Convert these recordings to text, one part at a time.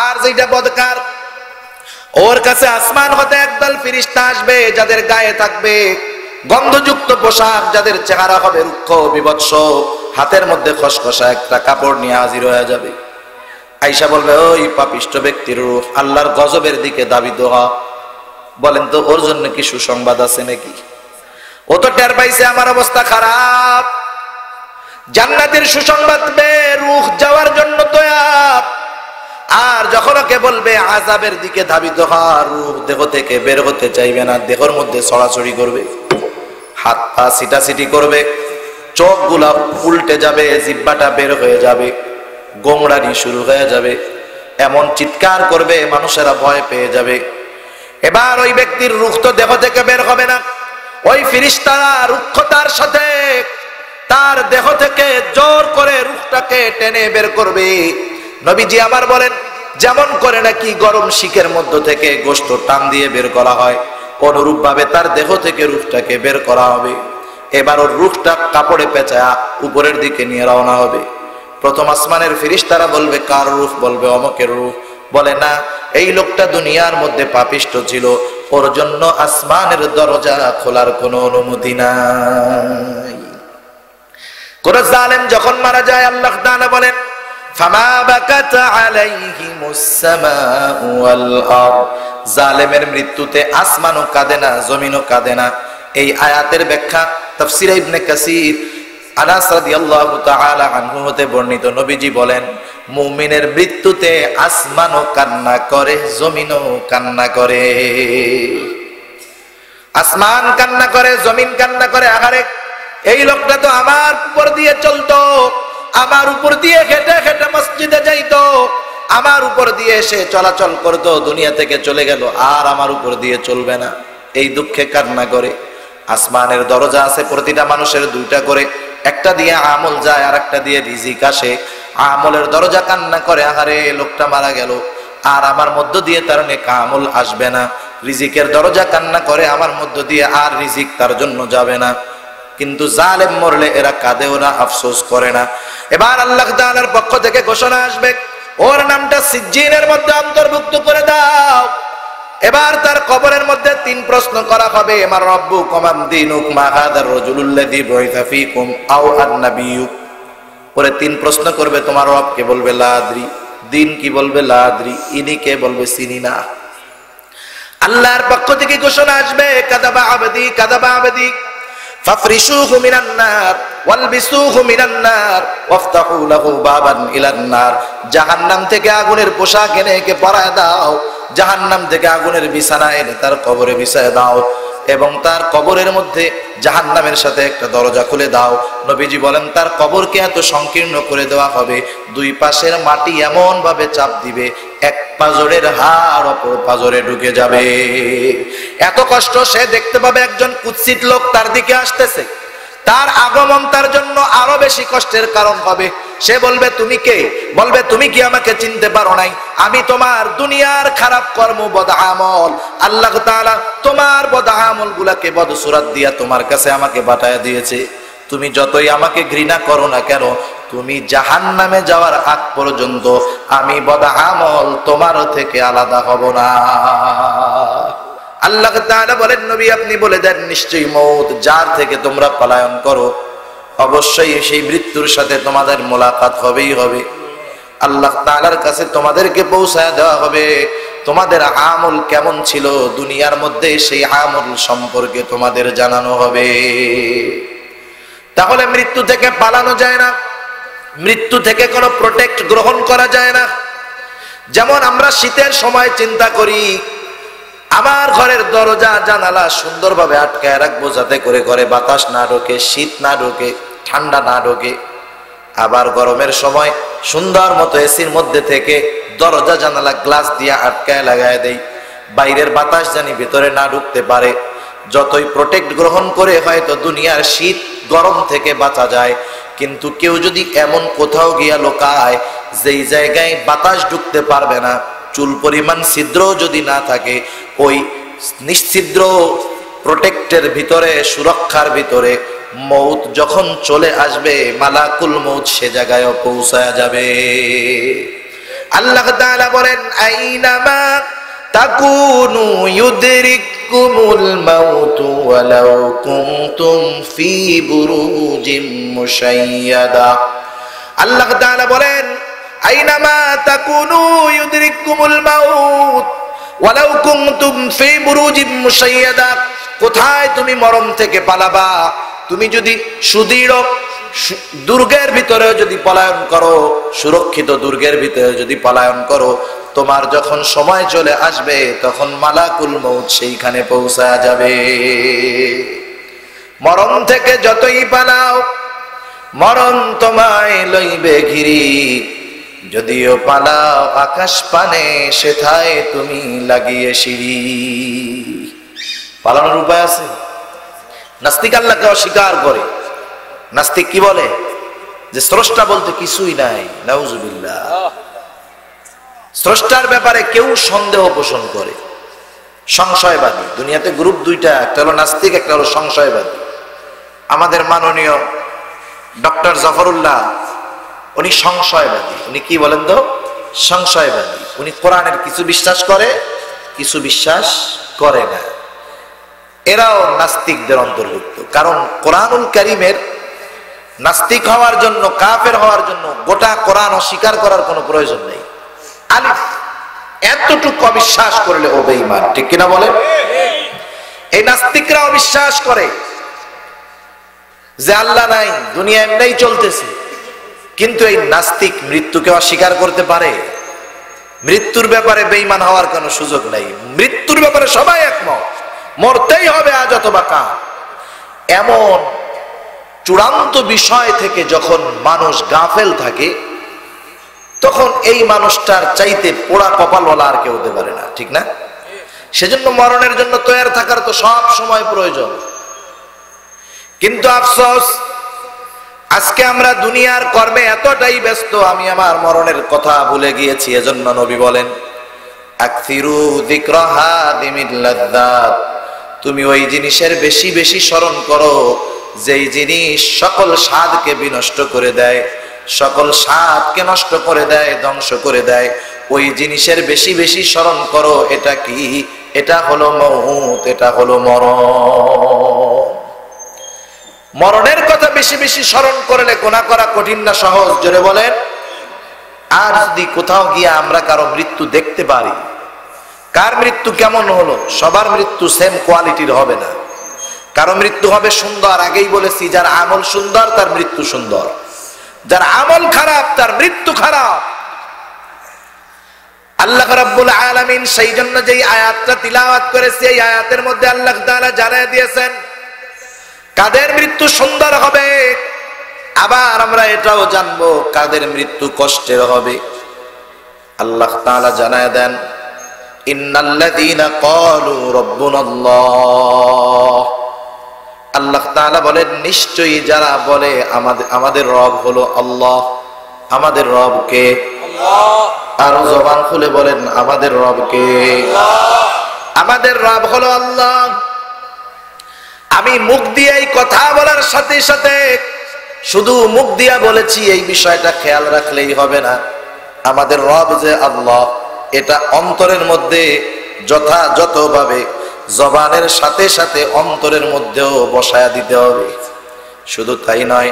আর যেটা বদকার, ওর কাছে আসমান হতে একদল ফেরেশতা আসবে যাদের গায়ে থাকবে গন্ধযুক্ত পোশাক, যাদের চেহারা হবে রুক্ষ বিভৎস, হাতের মধ্যে খসখসা একটা কাপড় নিয়ে হাজির হয়ে যাবে। আয়েশা বলবে, ওই পাপিষ্ঠ ব্যক্তির রূহ আল্লাহর গজবের দিকে ধাবিত হয়। বলেন তো ওর জন্য কি সুসংবাদ আছে নাকি? ও তো টের পাইছে আমার অবস্থা খারাপ, জান্নাতের সুসংবাদ বে রূহ যাওয়ার জন্য তৈয়ার। আর যখন ওকে বলবে আযাবের দিকে ধাবিত হওয়ার, রূহ দেহ থেকে বের হতে চাইবে না, দেহের মধ্যে ছড়াছড়ি করবে, হাত পা ছিটাছিটি করবে, চোখগুলা উল্টে যাবে, জিহ্বাটা বের হয়ে যাবে, গোমড়ানি শুরু হয়ে যাবে, এমন চিৎকার করবে মানুষেরা ভয় পেয়ে যাবে। এবার ওই ব্যক্তির রূহ তো দেহ থেকে বের হবে না, ওই ফেরেশতারা রুক্ষতার সাথে তার দেহ থেকে জোর করে রূহটাকে টেনে বের করবে। নবীজি আবার বলেন, যেমন করে নাকি গরম শিকের মধ্য থেকে গোশত টান দিয়ে বের করা হয়, অনুরূপ ভাবে তার দেহ থেকে রূহটাকে বের করা হবে। এবার ওর রূহটা কাপড়ে পেঁচায়া উপরের দিকে নিয়ে রওনা হবে। প্রথম আসমানের ফেরেশতারা বলবে, কার রূহ? বলবে অমকের রূহ। বলে না, এই লোকটা দুনিয়ার মধ্যে পাপিষ্ঠ ছিল, ওর জন্য আসমানের দরজা খোলার কোনো অনুমতি নাই। কোন জালেম যখন মারা যায়, আল্লাহ তাআলা বলেন, ফামা বাকাত আলাইহিমুস সামাউ ওয়াল আরদ, জালেমের মৃত্যুতে আসমানও কাঁদে না, জমিনও কাঁদে না। এই আয়াতের ব্যাখ্যা তাফসীর ইবনে কাসির, আনাস রাদিয়াল্লাহু তাআলা আনহু হতে বর্ণিত, নবীজি বলেন, মুমিনের মৃত্যুতে আসমানও কান্না করে, জমিনও কান্না করে। আসমান কান্না করে, জমিন কান্না করে, আহারে এই লোকটা তো আমার উপর দিয়ে চলতো, আমার উপর দিয়ে হেঁটে হেঁটে মসজিদে যাইতো, আমার উপর দিয়ে এসে চলাচল করতো, দুনিয়া থেকে চলে গেল, আর আমার উপর দিয়ে চলবে না, এই দুঃখে কান্না করে। আসমানের দরজা আছে প্রতিটা মানুষের দুইটা করে, একটা দিয়ে আমল যায় আর একটা দিয়ে রিজিক আসে। আমলের দরজা কান্না করে, আহারে লোকটা মারা গেল, আর আমার মধ্য দিয়ে তার নেক আমল আসবে না। রিজিকের দরজা কান্না করে, আমার মধ্য দিয়ে আর রিজিক তার জন্য যাবে না। কিন্তু জালেম মরলে এরা কাঁদেও না, আফসোস করে না। এবার আল্লাহ তাআলার পক্ষ থেকে ঘোষণা আসবে, ওর নামটা সিজ্জিনের মধ্যে অন্তর্ভুক্ত করে দাও। এবার তার কবরের মধ্যে 3 প্রশ্ন করা হবে, মান রাব্বুকুম মা দীনুক মা হাদার রাজুলুল্লাযী বুইসা ফীকুম আও আন-নাবিয়্যু। পরে 3 প্রশ্ন করবে, তোমার রব কে? বলবে লা আদরি। দিন কি? বলবে লা আদরি। ইনি কে? বলবে চিনি না। আল্লাহর পক্ষ থেকে ঘোষণা আসবে, কাযাবা আবদি কাযাবা আবদি ফাফরিশুহু মিনান নার ওয়ালবিসুহু মিনান নার ওয়াফতাহু লাহু বাবান ইলান নার। জাহান্নাম থেকে আগুনের পোশাক এনে একে পরায় দাও, জাহান্নাম থেকে আগুনের বিছানা এনে তার কবরে বিছায় দাও, এবং তার কবরের মধ্যে জাহান্নামের সাথে একটা দরজা খুলে দাও। নবীজি বলেন, তার কবরকে এত সংকীর্ণ করে দেওয়া হবে, 2 পাশের মাটি এমন ভাবে চাপ দিবে, এক পাজরের হাড় অপর পাজরে ঢুকে যাবে। এত কষ্ট সে দেখতে পাবে, একজন কুৎসিত লোক তার দিকে আসতেছে, তার আগমন তার জন্য আরো বেশি কষ্টের কারণ হবে। সে বলবে, তুমি কে? বলবে, তুমি কি আমাকে চিনতে পারো নাই? আমি তোমার দুনিয়ার খারাপ কর্ম, বদ আমল, আল্লাহ তাআলা তোমার বদ আমল গুলাকে বদসুরাত দিয়া তোমার কাছে আমাকে পাঠায় দিয়েছে। তুমি যতই আমাকে ঘৃণা করো না কেন, তুমি জাহান্নামে যাওয়ার আগ পর্যন্ত আমি বদ আমল তোমার থেকে আলাদা হব না। আল্লাহ তাআলা বলেন, নবী আপনি বলে দেন, নিশ্চয়ই মউত যার থেকে তোমরা পলায়ন করো, অবশ্যই সেই মৃত্যুর সাথে তোমাদের মোলাকাত হবেই হবে। আল্লাহ তাআলার কাছে তোমাদেরকে পৌঁছায় দেওয়া হবে, তোমাদের আমল কেমন ছিল দুনিয়ার মধ্যে সেই আমল সম্পর্কে তোমাদের জানানো হবে। তাহলে মৃত্যু থেকে পালানো যায় না, মৃত্যু থেকে কোনো প্রোটেক্ট গ্রহণ করা যায় না। যেমন আমরা শীতের সময় চিন্তা করি, আমার ঘরের দরজা জানালা সুন্দরভাবে আটকায় রাখবো, যাতে করে ঘরে বাতাস না ঢোকে, শীত না ঢোকে, ঠান্ডা না ঢোকে। আবার গরমের সময় সুন্দর মতো এসির মধ্যে থেকে দরজা জানালা গ্লাস দিয়ে আটকায় লাগায় দেই, বাইরের বাতাস জানি ভেতরে না ঢুকতে পারে। যতই প্রোটেক্ট গ্রহণ করে হয়তো দুনিয়ার শীত গরম থেকে বাঁচা যায়, কিন্তু কেউ যদি এমন কোথাও গিয়া লোকায় যেই জায়গায় বাতাস ঢুকতে পারবে না, চুল পরিমাণ ছিদ্র যদি না থাকে, ওই নিশ্ছিদ্র প্রোটেক্টের ভিতরে, সুরক্ষার ভিতরে মউত যখন চলে আসবে, মালাকুল মউত সে জায়গায় পৌঁছায় যাবে। আল্লাহ তাআলা বলেন আইনামা তাকুনু ইউদরিকুমুল মাউত ওয়ালাউ কুনতুম ফি বুরুজিম মুশাইয়াদা। আল্লাহ তাআলা বলেন আইনামা তাকুনু ইউদরিকুমুল মাউত ওয়ালাউ কুনতুম ফি বুরুজিম মুশাইয়াদা। কোথায় তুমি মরণ থেকে পালাবা? তুমি যদি সুদৃঢ় দুর্গের ভিতরে যদি পলায়ন করো, সুরক্ষিত দুর্গের ভিতরে যদি পলায়ন করো, তোমার যখন সময় চলে আসবে তখন মালাকুল মউত সেইখানে পৌঁছা যাবে। মরণ থেকে যতই পালাও মরণ তোমায় লইবে ঘিরি, যদিও পালাও আকাশ পানে সেথায় তুমি লাগিয়ে সিঁড়ি। পালানোর উপায় আছে? নাস্তিক আল্লাহকে অস্বীকার করে। নাস্তিক কি বলে? যে স্রষ্টা বলতে কিছুই নাই। নাউজুবিল্লাহ। স্রষ্টার ব্যাপারে কেউ সন্দেহ পোষণ করে, সংশয়বাদী। দুনিয়াতে গ্রুপ দুইটা, একটা হলো নাস্তিক, একটা হলো সংশয়বাদী। আমাদের মাননীয় ডক্টর জাফরুল্লাহ উনি সংশয়বাদী। উনি কি বলেন তো? সংশয়বাদী। উনি কোরআনের কিছু বিশ্বাস করে, কিছু বিশ্বাস করে না। এরাও নাস্তিকদের অন্তর্ভুক্ত। কারণ কোরআনুল কারীমের নাস্তিক হওয়ার জন্য, কাফের হওয়ার জন্য গোটা কোরআন অস্বীকার করার কোনো প্রয়োজন নেই। আলিফ এতটুকু অবিশ্বাস করলে ও বেঈমান, ঠিক কিনা বলে? এই নাস্তিকরা অবিশ্বাস করে যে আল্লাহ নাই, দুনিয়া এমনিই চলতেছে। কিন্তু এই নাস্তিক মৃত্যুকে অস্বীকার করতে পারে? মৃত্যুর ব্যাপারে বেঈমান হওয়ার কোনো সুযোগ নাই। মৃত্যুর ব্যাপারে সবাই একমত, মরতেই হবে আজ অথবা কাল। এমন চূড়ান্ত বিষয় থেকে যখন মানুষ গাফেল থাকে, তখন এই মানুষটার চাইতে পোড়া কপালওয়ালা আর কেউ হতে পারে না, ঠিক না? সেজন্য মরণের জন্য তৈরি থাকার তো সব সময় প্রয়োজন। কিন্তু আফসোস, আজকে আমরা দুনিয়ার কর্মে এতটাই ব্যস্ত, আমি আমার মরণের কথা ভুলে গিয়েছি। এজন্য নবী বলেন আকসিরু যিকরা হাদিমিল লাযযাত, তুমি ওই জিনিসের বেশি বেশি স্মরণ করো যেই জিনিস সকল স্বাদকে বিনষ্ট করে দেয়, সকল স্বাদকে নষ্ট করে দেয়, ধ্বংস করে দেয়। ওই জিনিসের বেশি বেশি স্মরণ করো। এটা কি? এটা হলো মউত, এটা হলো মরণ। মরণের কথা বেশি বেশি স্মরণ করলে গুনাহ করা কঠিন না সহজ? জোরে বলেন। আর যদি কোথাও গিয়ে আমরা কারো মৃত্যু দেখতে পারি, কার মৃত্যু কেমন হলো, সবার মৃত্যু সেম কোয়ালিটির হবে না। কারো মৃত্যু হবে সুন্দর, আগেই বলেছি, যার আমল সুন্দর তার মৃত্যু সুন্দর, যার আমল খারাপ তার মৃত্যু খারাপ। আল্লাহ রাব্বুল আলামিন সেই জন্য যেই আয়াতটা তিলাওয়াত করেছে, এই আয়াতের মধ্যে আল্লাহ তাআলা জানিয়ে দিয়েছেন কাদের মৃত্যু সুন্দর হবে। আবার আমরা এটাও জানবো কাদের মৃত্যু কষ্টের হবে। আল্লাহ তাআলা জানায় দেন ইন্নাল্লাযীনা ক্বালু রাব্বুনাল্লাহ। আল্লাহ তাআলা বলেন নিশ্চয়ই যারা বলে আমাদের রব হলো আল্লাহ। আমাদের রব কে? আল্লাহ। আর জবান খুলে বলেন আমাদের রব কে? আল্লাহ। আমাদের রব হলো আল্লাহ। আমি মুখ দিয়ে এই কথা বলার সাথে সাথে শুধু মুখ দিয়া বলেছি এই বিষয়টা খেয়াল রাখলেই হবে না। আমাদের রব যে আল্লাহ, এটা অন্তরের মধ্যে যথাযথভাবে জবানের সাথে সাথে অন্তরের মধ্যেও বসায়া দিতে হবে। শুধু তাই নয়,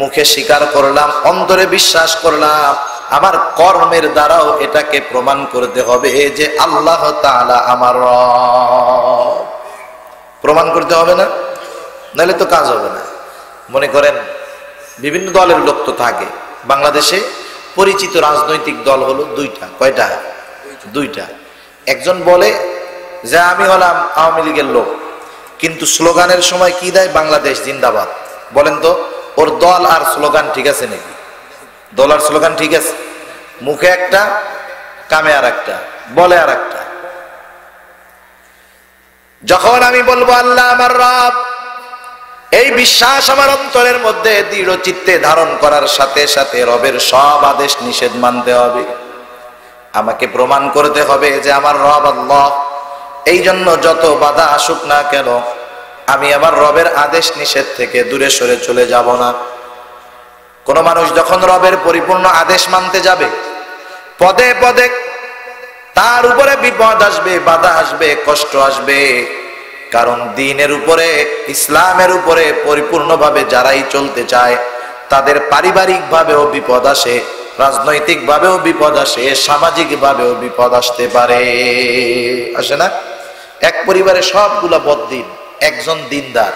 মুখে স্বীকার করলাম, অন্তরে বিশ্বাস করলাম, আমার কর্মের দ্বারাও এটাকে প্রমাণ করতে হবে যে আল্লাহ তাআলা আমার রব। প্রমাণ করতে হবে না? নাহলে তো কাজ হবে না। মনে করেন বিভিন্ন দলের লোক তো থাকে বাংলাদেশে। পরিচিত রাজনৈতিক দল হলো দুইটা। কয়টা? দুইটা। একজন বলে যে আমি হলাম আওয়ামী লীগের লোক, কিন্তু স্লোগানের সময় কি দেয়? বাংলাদেশ জিন্দাবাদ। বলেন তো ওর দল আর স্লোগান ঠিক আছে নাকি? দল আর স্লোগান ঠিক আছে? মুখে একটা, কামে আর একটা, বলে আর একটা। যখন আমি বলবো আল্লাহ আমার রব, এই বিশ্বাস আমার অন্তরের মধ্যে দৃঢ় চিত্তে ধারণ করার সাথে সাথে রবের সব আদেশ নিষেধ মানতে হবে। আমাকে প্রমাণ করতে হবে যে আমার রব আল্লাহ। এই জন্য যত বাধা আসুক না কেন, আমি আমার রবের আদেশ নিষেধ থেকে দূরে সরে চলে যাব না। কোন মানুষ যখন রবের পরিপূর্ণ আদেশ মানতে যাবে, পদে পদে তার উপরে বিপদ আসবে, বাধা আসবে, কষ্ট আসবে। কারণ দ্বীনের উপরে, ইসলামের উপরে পরিপূর্ণভাবে যারাই চলতে চায় তাদের পারিবারিক ভাবেও বিপদ আসে, রাজনৈতিক ভাবেও বিপদ আসে, সামাজিক ভাবেও বিপদ আসতে পারে। আসে না? এক পরিবারে সবগুলা বদ্দিন, একজন দিনদার।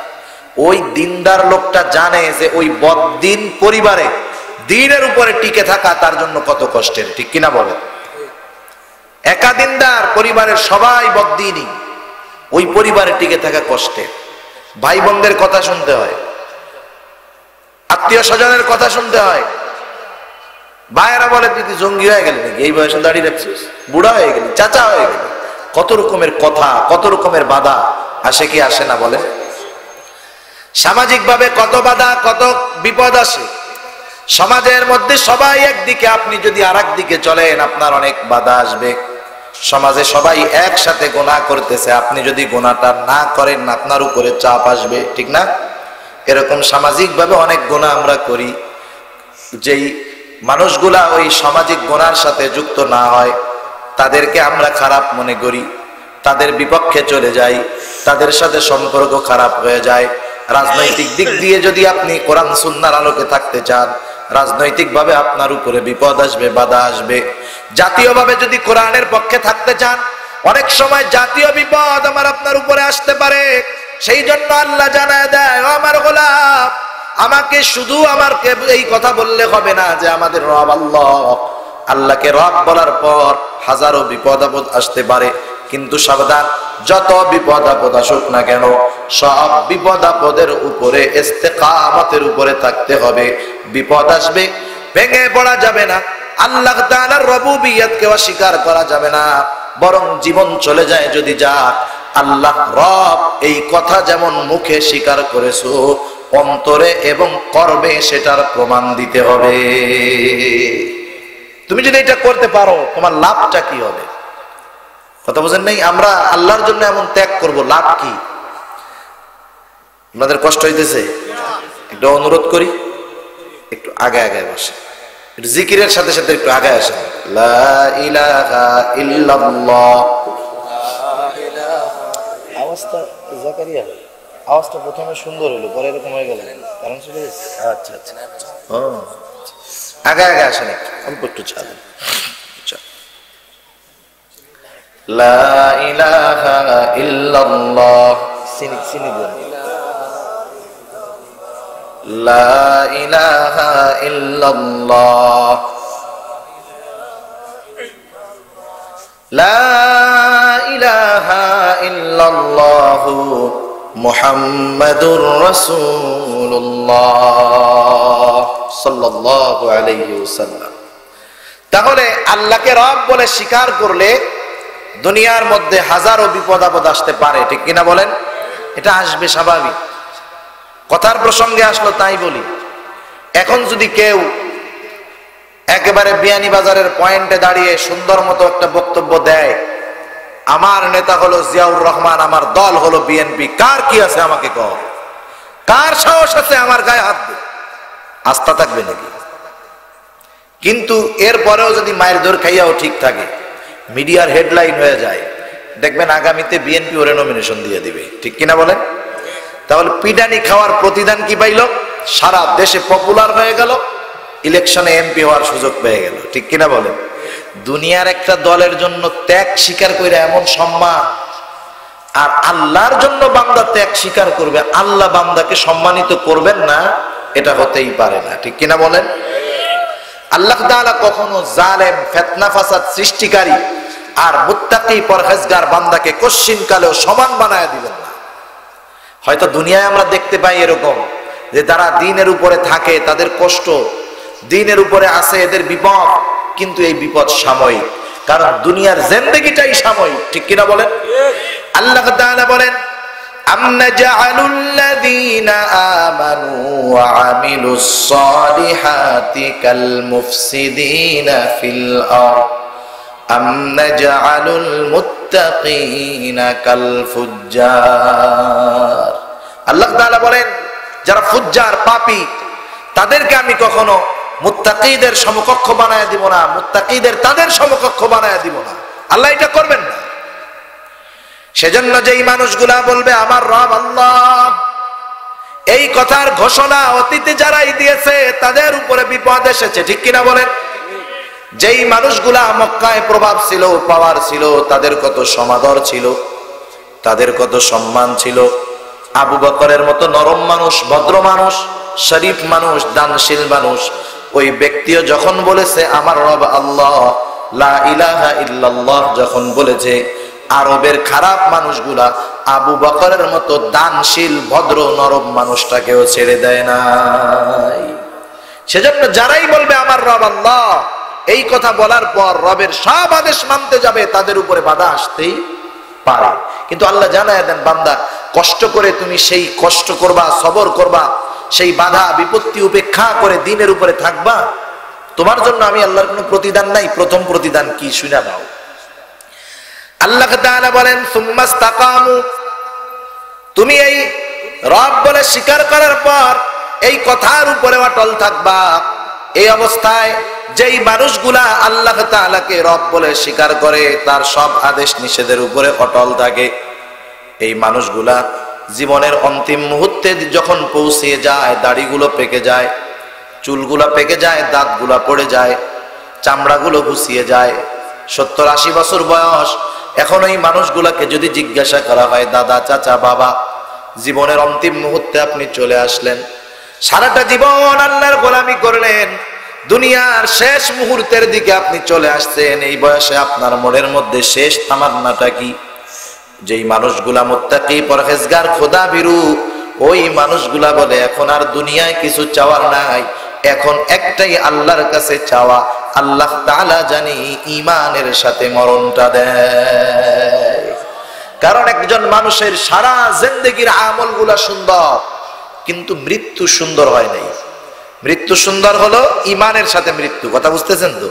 ওই দিনদার লোকটা জানে যে ওই বদ্দিন পরিবারে দ্বীনের উপরে টিকে থাকা তার জন্য কত কষ্টের, ঠিক কিনা বলে? একা দিনদার পরিবারের সবাই বদ্দিনই, ওই পরিবারে টিকে থাকা কষ্টের। ভাই বোনদের কথা শুনতে হয়, আত্মীয় স্বজনের কথা শুনতে হয়। ভাইয়েরা বলে তুই কি জঙ্গি হয়ে গেলি নাকি, এই বয়সে দাঁড়িয়ে রাখছিস, বুড়া হয়ে গেলি, চাচা হয়ে গেলি। কত রকমের কথা, কত রকমের বাধা আসে কি আসে না বলে? সামাজিক ভাবে কত বাধা, কত বিপদ আসে সমাজের মধ্যে। সবাই একদিকে, আপনি যদি আর একদিকে চলেন আপনার অনেক বাধা আসবে। সমাজে সবাই একসাথে গুনাহ করতেছে, আপনি যদি গুনাহটা না করেন আপনার উপরে চাপ আসবে, ঠিক না? এরকম সামাজিক ভাবে অনেক গুনাহ আমরা করি, যেই মানুষগুলা ওই সামাজিক গুনার সাথে যুক্ত না হয় তাদেরকে আমরা খারাপ মনে করি, তাদের বিপক্ষে চলে যাই, তাদের সাথে সম্পর্ক খারাপ হয়ে যায়। রাজনৈতিক দিক দিয়ে যদি আপনি কোরআন সুন্নাহর আলোকে থাকতে চান, রাজনৈতিক ভাবে আপনার উপরে বিপদ আসবে, বাধা আসবে। জাতীয়ভাবে যদি কোরআনের পক্ষে থাকতে চান, অনেক সময় জাতীয় বিপদ আমার আপনার উপরে আসতে পারে। সেই জন্য আল্লাহ জানায় দেয়, ও আমার গোলাম, আমাকে শুধু আমাকে এই কথা বললে হবে না যে আমাদের রব আল্লাহ। আল্লাহকে রব বলার পর হাজারো বিপদ আপদ আসতে পারে, কিন্তু সাবধান, যত বিপদ আপদ আসুক না কেন সব বিপদ আপদের উপরে ইস্তেকামতের উপরে থাকতে হবে। বিপদ আসবে, ভেঙে পড়া যাবে না, আল্লাহ তাআলার রুবুবিয়্যতকে অস্বীকার করা যাবে না। বরং জীবন চলে যায় যদি যাক, আল্লাহ রব এই কথা যেমন মুখে স্বীকার করেছো, অন্তরে এবং কর্মে সেটার প্রমাণ দিতে হবে। তুমি যদি এটা করতে পারো তোমার লাভটা কি হবে? কথা বুঝেন নাই? আমরা আল্লাহর জন্য এমন ত্যাগ করব, লাভ কি? আপনাদের কষ্ট হইতেছে? একটু অনুরোধ করি, একটু আগে আগে বসে, একটু জিকিরের সাথে সাথে একটু আগে আসেন। লা ইলাহা ইল্লাল্লাহ। আওয়াজটা জাকারিয়া, আওয়াজটা প্রথমে সুন্দর হলো, পরে এরকম হয়ে গেল, কারণ চলে গেছে। আচ্ছা আচ্ছা, আগে আগে আসেন, অল্প একটু ছাড়েন। লা ইলাহা ইল্লাল্লাহ। সিনি সিনি দেন। লা ইলাহা ইল্লাল্লাহ। লা ইলাহা ইল্লাল্লাহু মুহাম্মাদুর রাসূলুল্লাহ সাল্লাল্লাহু আলাইহি ওয়াসাল্লাম। তাহলে আল্লাহকে রব বলে স্বীকার করলে দুনিয়ার মধ্যে হাজারো বিপদ আপদ আসতে পারে, ঠিক কিনা বলেন? এটা আসবে, স্বাভাবিক। কথার প্রসঙ্গে আসলো তাই বলি, এখন যদি কেউ একেবারে বিয়ানীবাজারের পয়েন্টে দাঁড়িয়ে সুন্দর মতো একটা বক্তব্য দেয়, আমার নেতা হলো জিয়াউর রহমান, আমার দল হলো বিএনপি, কার কি আছে আমাকে কও, কার সাহস আছে আমার গায়ে হাত দে, আস্থা থাকবে নাকি? কিন্তু এরপরেও যদি মায়ের দৌড় খাইয়াও ঠিক থাকে, মিডিয়ার হেডলাইন হয়ে যায়, দেখবেন আগামীতে বিএনপি ওরে নমিনেশন দিয়ে দিবে, ঠিক কিনা বলেন? তাহলে পিডানি খাওয়ার প্রতিদান কি পাইল? সারা দেশে পপুলার হয়ে গেল, ইলেকশনে এমপি হওয়ার সুযোগ পেয়ে গেল, ঠিক কিনা বলেন? দুনিয়ার একটা দলের জন্য ত্যাগ স্বীকার করে এমন সম্মান, আর আল্লাহর জন্য বান্দা ত্যাগ স্বীকার করবে, আল্লাহ বান্দাকে সম্মানিত করবেন না, এটা হতেই পারে না, ঠিক কিনা বলেন? আল্লাহ তাআলা কখনো জালেম, ফিতনা ফাসাদ সৃষ্টিকারী আর মুত্তাকি পরহেজগার বান্দাকে কশ্চিন কালেও সমান বানায় দিবেন না। হয়তো দুনিয়ায় আমরা দেখতে পাই এরকম যে তারা দ্বীনের উপরে থাকে, তাদের কষ্ট, দ্বীনের উপরে আছে, এদের বিপদ, কিন্তু এই বিপদ সাময়িক, কারণ দুনিয়ার জিন্দেগিটাই সাময়িক, ঠিক কিনা বলেন? আল্লাহ তাআলা বলেন, আম্নাজালুল্লাযীনা আমানু ওয়া আমিলুস সালিহাতি কাল মুফসিদিনা ফিল আরদ আমনাজালুল মুত্তাকিনা কাল ফুজ্জার। আল্লাহ তাআলা বলেন, যারা ফুজ্জার, পাপী, তাদেরকে আমি কখনো মুত্তাকিদের সমকক্ষ বানায় দিব না, মুত্তাকিদের তাদের সমকক্ষ বানায় দিব না। আল্লাহ এটা করবেন না। সেজন্য যেই মানুষগুলা বলবে আমার রব আল্লাহ, এই কথার ঘোষণা অতীতে যারাই দিয়েছে তাদের উপরে বিপদ এসেছে, ঠিক কিনা বলেন? যেই মানুষগুলা মক্কায় প্রভাব ছিল, পাওয়ার ছিল, তাদের কত সমাদর ছিল, তাদের কত সম্মান ছিল। আবু বকরের মতো নরম মানুষ, ভদ্র মানুষ, শরীফ মানুষ, দানশীল মানুষ, ওই ব্যক্তিও যখন বলেছে আমার রব আল্লাহ, লা ইলাহা ইল্লাল্লাহ যখন বলেছে, আরবের খারাপ মানুষগুলা আবু বকরের মতো দানশীল ভদ্র নরম মানুষটাকেও ছেড়ে দেয় নাই। সেজন্য যারাই বলবে আমার রব আল্লাহ, এই কথা বলার পর রবের সব আদেশ মানতে যাবে, তাদের উপরে বাধা আসতেই পারে। কিন্তু আল্লাহ জানায় দেন, বান্দা কষ্ট করে তুমি সেই কষ্ট করবা, সবর করবা, সেই বাধা বিপত্তি উপেক্ষা করে দিনের উপরে থাকবা, তোমার জন্য আমি আল্লাহর কোনো প্রতিদান নাই। প্রথম প্রতিদান কি শুনে নাও। আল্লাহ তাআলা বলেন সুম্মাস্তাকামু, তুমি এই রব বলে স্বীকার করার পর এই কথার উপরে অটল থাকবা। এই অবস্থায় যেই মানুষগুলা আল্লাহ তাআলাকে রব বলে স্বীকার করে, তার সব আদেশ নিষেধের উপরে অটল থাকে, এই মানুষগুলা জীবনের অন্তিম মুহূর্তে যখন পৌঁছিয়ে যায়, দাড়িগুলো পেকে যায়, চুলগুলা পেকে যায়, দাঁতগুলা পড়ে যায়, চামড়াগুলো ঘুষিয়ে যায়, 70-80 বছর বয়স, এখন এই মানুষগুলাকে যদি জিজ্ঞাসা করা হয়, দাদা, চাচা, বাবা, জীবনের অন্তিম মুহূর্তে আপনি চলে আসলেন, সারাটা জীবন আল্লাহর গোলামি করলেন, দুনিয়ার শেষ মুহূর্তের দিকে আপনি চলে আসছেন, এই বয়সে আপনার মনের মধ্যে শেষ তামান্নাটা কি? যেই মানুষগুলা মুত্তাকি, পরহেজগার, খোদা ভীরু, ওই মানুষগুলা বলে এখন আর দুনিয়ায় কিছু চাওয়ার নাই, এখন একটাই আল্লাহর কাছে চাওয়া, আল্লাহ তাআলা জানি ঈমানের সাথে মরণটা দেয়। কারণ একজন মানুষের সারা জিন্দেগীর আমলগুলা সুন্দর, কিন্তু মৃত্যু সুন্দর হয় নাই। মৃত্যু সুন্দর হলো ঈমানের সাথে মৃত্যু, কথা বুঝতেছেন তো?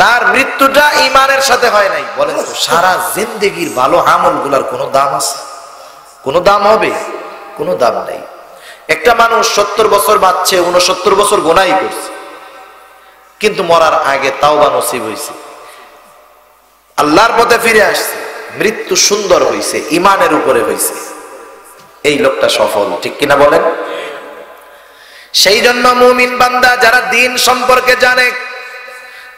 তার মৃত্যুটা ঈমানের সাথে হয় নাই। বলেন তো, সারা জিন্দেগীর ভালো আমলগুলার কোনো দাম আছে? কোনো দাম হবে? কোনো দাম নাই। একটা মানুষ 70 বছর বাঁচছে, 69 বছর গুনাহ করছে, কিন্তু মরার আগে তাওবা নসিব হয়েছে, আল্লাহর পথে ফিরে আসছে, মৃত্যু সুন্দর হয়েছে, ঈমানের উপরে হয়েছে, এই লোকটা সফল, ঠিক কিনা বলেন? সেই জন্য মুমিন বান্দা যারা দিন সম্পর্কে জানে,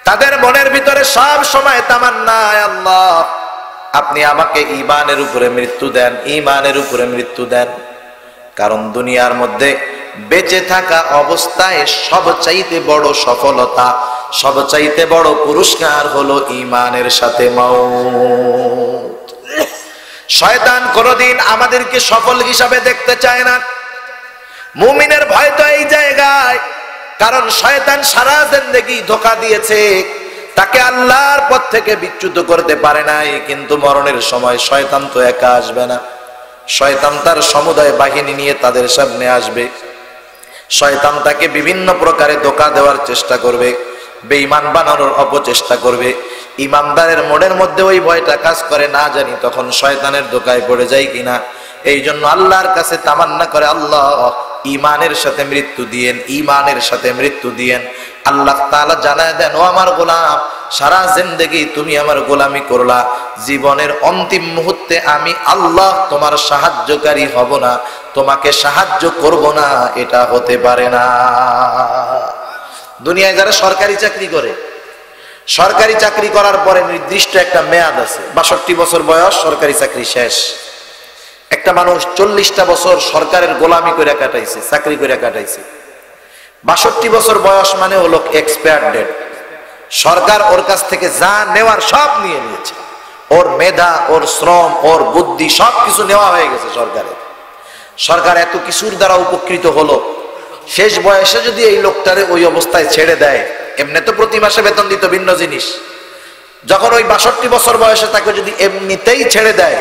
তাদের মনের ভিতরে সব সময় তামান্না, আল্লাহ আপনি আমাকে ঈমানের উপরে মৃত্যু দেন, ঈমানের উপরে মৃত্যু দেন। কারণ দুনিয়ার মধ্যে বেঁচে থাকা অবস্থায় সবচাইতে বড় সফলতা, সবচাইতে বড় পুরস্কার হলো ঈমানের সাথে মওত। শয়তান কোনদিন আমাদেরকে সফল হিসাবে দেখতে চায় না। মুমিনের ভয় তো এই জায়গায়, কারণ শয়তান সারা জিন্দেগি ধোঁকা দিয়েছে, তাকে আল্লাহর পথ থেকে বিচ্যুত করতে পারে নাই। কিন্তু মরণের সময় শয়তান তো একা আসবে না, শয়তান তার সমুদায় বাহিনী নিয়ে তাদের সামনে আসবে। শয়তান তাকে বিভিন্ন প্রকারে ধোঁকা দেওয়ার চেষ্টা করবে, বেঈমান বানানোর অপচেষ্টা করবে। ইমানদারের মনের মধ্যে ওই ভয়টা কাজ করে, না জানি তখন শয়তানের ধোঁকায় পড়ে যায় কিনা। এই জন্য আল্লাহর কাছে তামান্না করে, আল্লাহ ঈমানের সাথে মৃত্যু দিয়েন, ঈমানের সাথে মৃত্যু দিয়েন। আল্লাহ তাআলা জানায় দেন, ও আমার গোলাম, সারা জিন্দেগি তুমি আমার গোলামি করলা, জীবনের অন্তিম মুহূর্তে আমি আল্লাহ তোমার সাহায্যকারী হব না, তোমাকে সাহায্য করব না, এটা হতে পারে না। দুনিয়ায় যারা সরকারি চাকরি করে, সরকারি চাকরি করার পরে নির্দিষ্ট একটা মেয়াদ আছে, 62 বছর বয়স, সরকারি চাকরি শেষ। একটা মানুষ 40টা বছর সরকারের গোলামি করে কাটাইছে, চাকরি করে কাটাইছে। 62 বছর বয়স মানে হলো এক্সপায়ার ডেট। সরকার ওর কাছ থেকে যা নেওয়ার সব নিয়ে নিয়েছে, ওর মেধা, ওর শ্রম, ওর বুদ্ধি সবকিছু নেওয়া হয়ে গেছে সরকারের। সরকার এত কিছুর দ্বারা উপকৃত হলো, শেষ বয়সে যদি এই লোকটারে ওই অবস্থায় ছেড়ে দেয়, এমনি তো প্রতি মাসে বেতন দিত, ভিন্ন জিনিস। যখন ওই 62 বছর বয়সে তাকে যদি এমনিতেই ছেড়ে দেয়,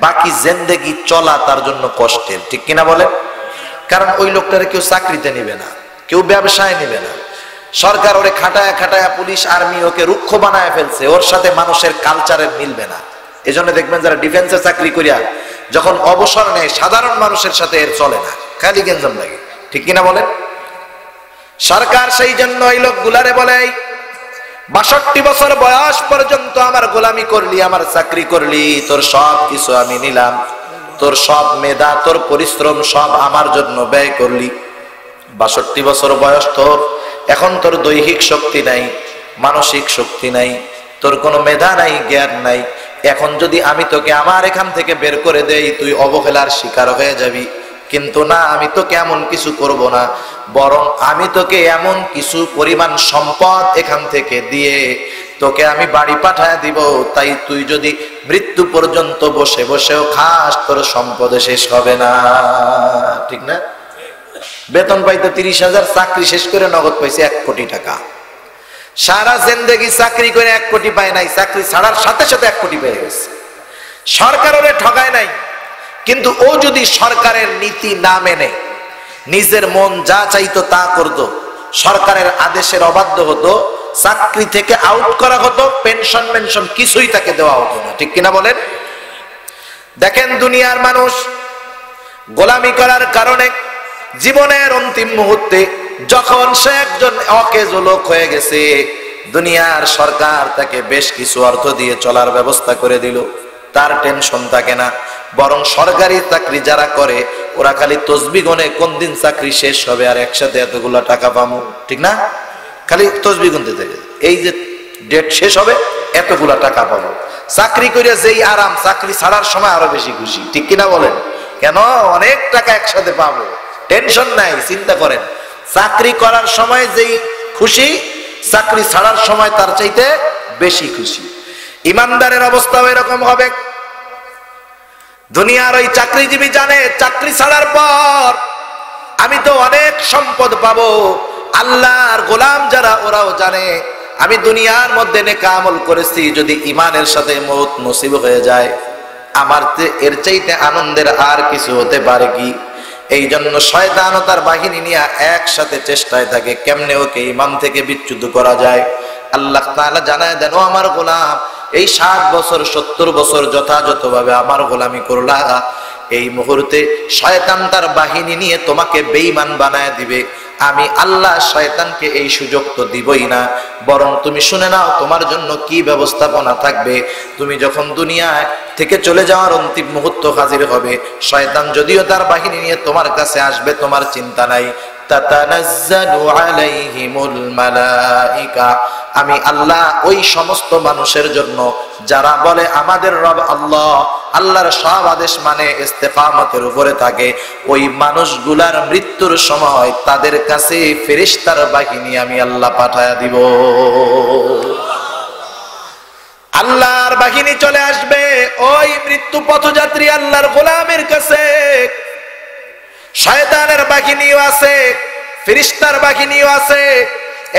বাকি জিন্দেগি চলা তার জন্য কষ্টের, ঠিক কিনা বলেন? কারণ ওই লোকটারে কেউ চাকরিতে নিবে না, কেউ ব্যবসায় নিবে না। সরকার ওরে খাটায় খাটায়, পুলিশ আর্মি ওকে রুক্ষ বানায় ফেলছে, ওর সাথে মানুষের কালচারের মিলবে না। এই জন্য দেখবেন যারা ডিফেন্সে চাকরি করিয়া যখন অবসর নেয়, সাধারণ মানুষের সাথে এর চলে না, খালি গেঞ্জাম লাগে, ঠিক কিনা বলেন? সরকার সেই জন্য ওই লোকগুলারে বলে 62 বছর বয়স পর্যন্ত আমার গোলামি করলি, আমার চাকরি করলি, তোর সব কিছু আমি নিলাম, তোর সব মেধা, তোর পরিশ্রম সব আমার জন্য ব্যয় করলি। 62 বছর বয়স তোর, এখন তোর দৈহিক শক্তি নাই, মানসিক শক্তি নাই, তোর কোনো মেধা নাই, জ্ঞান নাই। এখন যদি আমি তোকে আমার এখান থেকে বের করে দেই, তুই অবহেলার শিকার হয়ে যাবি। কিন্তু না, আমি তোকে এমন কিছু করব না, বরং আমি তোকে এমন কিছু পরিমাণ সম্পদ এখান থেকে দিয়ে তোকে আমি বাড়ি পাঠায় দিব। তাই তুই যদি মৃত্যু পর্যন্ত বসে বসেও খাস, তোর সম্পদ শেষ হবে না। ঠিক না? বেতন পাইতে 30,000, চাকরি শেষ করে নগদ পাইছে 1 কোটি টাকা। সারা জিন্দেগি চাকরি করে 1 কোটি পায় নাই, চাকরি ছাড়ার সাথে সাথে 1 কোটি পেয়ে গেছে। সরকার ওরে ঠগায় নাই, কিন্তু ও যদি সরকারের নীতি না মেনে নিজের মন যা চাইতো তা করতো, সরকারের আদেশের অবাধ্য হতো, চাকরি থেকে আউট করা হতো, পেনশন মেনশন কিছুই তাকে দেওয়া হতো না। ঠিক কিনা বলেন? দেখেন, দুনিয়ার মানুষ গোলামি করার কারণে জীবনের অন্তিম মুহূর্তে যখন সে একজন অকেজ লোক হয়ে গেছে, দুনিয়ার সরকার তাকে বেশ কিছু অর্থ দিয়ে চলার ব্যবস্থা করে দিল, তার টেনশন থাকে না। বরং সরকারি চাকরি যারা করে ওরা খালি তসবিহ গুনে কোন দিন চাকরি শেষ হবে আর একসাথে এতগুলা টাকা পাবো। ঠিক না? খালি তসবিহ গুনতে থাকে, এই যে ডেট শেষ হবে এতগুলা টাকা পাবো। চাকরি করে যেই আরাম, চাকরি ছাড়ার সময় আরো বেশি খুশি। ঠিক কিনা বলেন? কেন? অনেক টাকা একসাথে পাবো, টেনশন নাই। চিন্তা করেন, চাকরি করার সময় যেই খুশি, চাকরি ছাড়ার সময় তার চাইতে বেশি খুশি। ইমানদারের অবস্থাও এরকম হবে। দুনিয়ার ওই চাকরিজীবী জানে চাকরি ছাড়ার পর আমি তো অনেক সম্পদ পাবো। আল্লাহর গোলাম যারা, ওরাও জানে আমি দুনিয়ার মধ্যে নেক আমল করেছি, যদি ইমানের সাথে মওত নসিব হয়ে যায় আমার এর চাইতে আনন্দের আর কিছু হতে পারে কি? এই জন্য শয়তান ও তার বাহিনী নিয়ে একসাথে চেষ্টায় থাকে কেমনে ওকে ইমান থেকে বিচ্যুত করা যায়। আল্লাহ তাআলা জানায় দেন, ও আমার গোলাম, এই 60 বছর 70 বছর যথাযথভাবে আমার গোলামি করলা, এই মুহূর্তে শয়তান তার বাহিনী নিয়ে তোমাকে বেঈমান বানায় দিবে। আমি আল্লাহ শয়তানকে এই সুযোগ তো দিবই না, বরং তুমি শুনে নাও তোমার জন্য কি ব্যবস্থাপনা থাকবে। তুমি যখন দুনিয়ায় থেকে চলে যাওয়ার অন্তিম মুহূর্ত হাজির হবে, শয়তান যদিও তার বাহিনী নিয়ে তোমার কাছে আসবে, তোমার চিন্তা নাই। তাতানাজ্জালু আলাইহিমুল মালাইকা, আমি আল্লাহ ওই সমস্ত মানুষের জন্য যারা বলে আমাদের রব আল্লাহ, আল্লাহর সব আদেশ মানে, ইস্তেকামতের উপরে থাকে, ওই মানুষগুলার মৃত্যুর সময় তাদের কাছে ফেরেশতার বাহিনী আমি আল্লাহ পাঠায়া দিব। আল্লাহর বাহিনী চলে আসবে ওই মৃত্যু পথযাত্রী আল্লাহর গোলামের কাছে। শয়তানের বাহিনীও আছে, ফেরেশতার বাহিনীও আছে।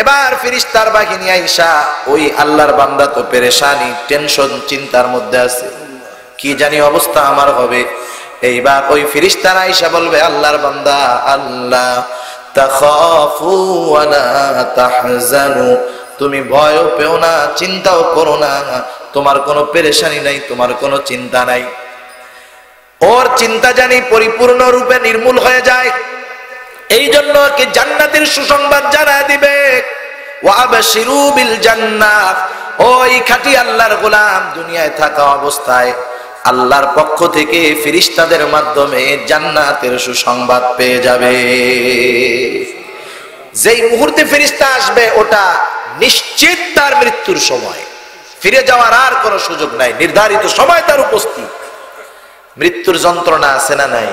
এবার ফেরেশতার বাহিনী আইসা, ওই আল্লাহর বান্দা তো পেরেশানি, টেনশন, চিন্তার মধ্যে আছে, কি জানি অবস্থা আমার হবে। এইবার ওই ফেরেশতারা আইসা বলবে আল্লাহর বান্দা, আল্লাহ তাখাফু ওয়া লা তাহজানু, তুমি ভয়ও পেও না, চিন্তাও করো না, তোমার কোনো পেরেশানি নাই, তোমার কোনো চিন্তা নাই। ওর চিন্তা জানি পরিপূর্ণ রূপে নির্মূল হয়ে যায়। এই জন্য কি জান্নাতের সুসংবাদ জানায় দিবে, ওয়াবাশিরু বিল জান্নাহ। ওই খাঁটি আল্লাহর গোলাম দুনিয়ায় থাকা অবস্থায় আল্লাহর পক্ষ থেকে ফেরেশতাদের মাধ্যমে জান্নাতের সুসংবাদ পেয়ে যাবে। যেই মুহূর্তে ফেরেশতা আসবে ওটা নিশ্চিত তার মৃত্যুর সময়, ফিরে যাওয়ার আর কোনো সুযোগ নাই, নির্ধারিত সময় তার উপস্থিত। মৃত্যুর যন্ত্রণা আছে না নাই?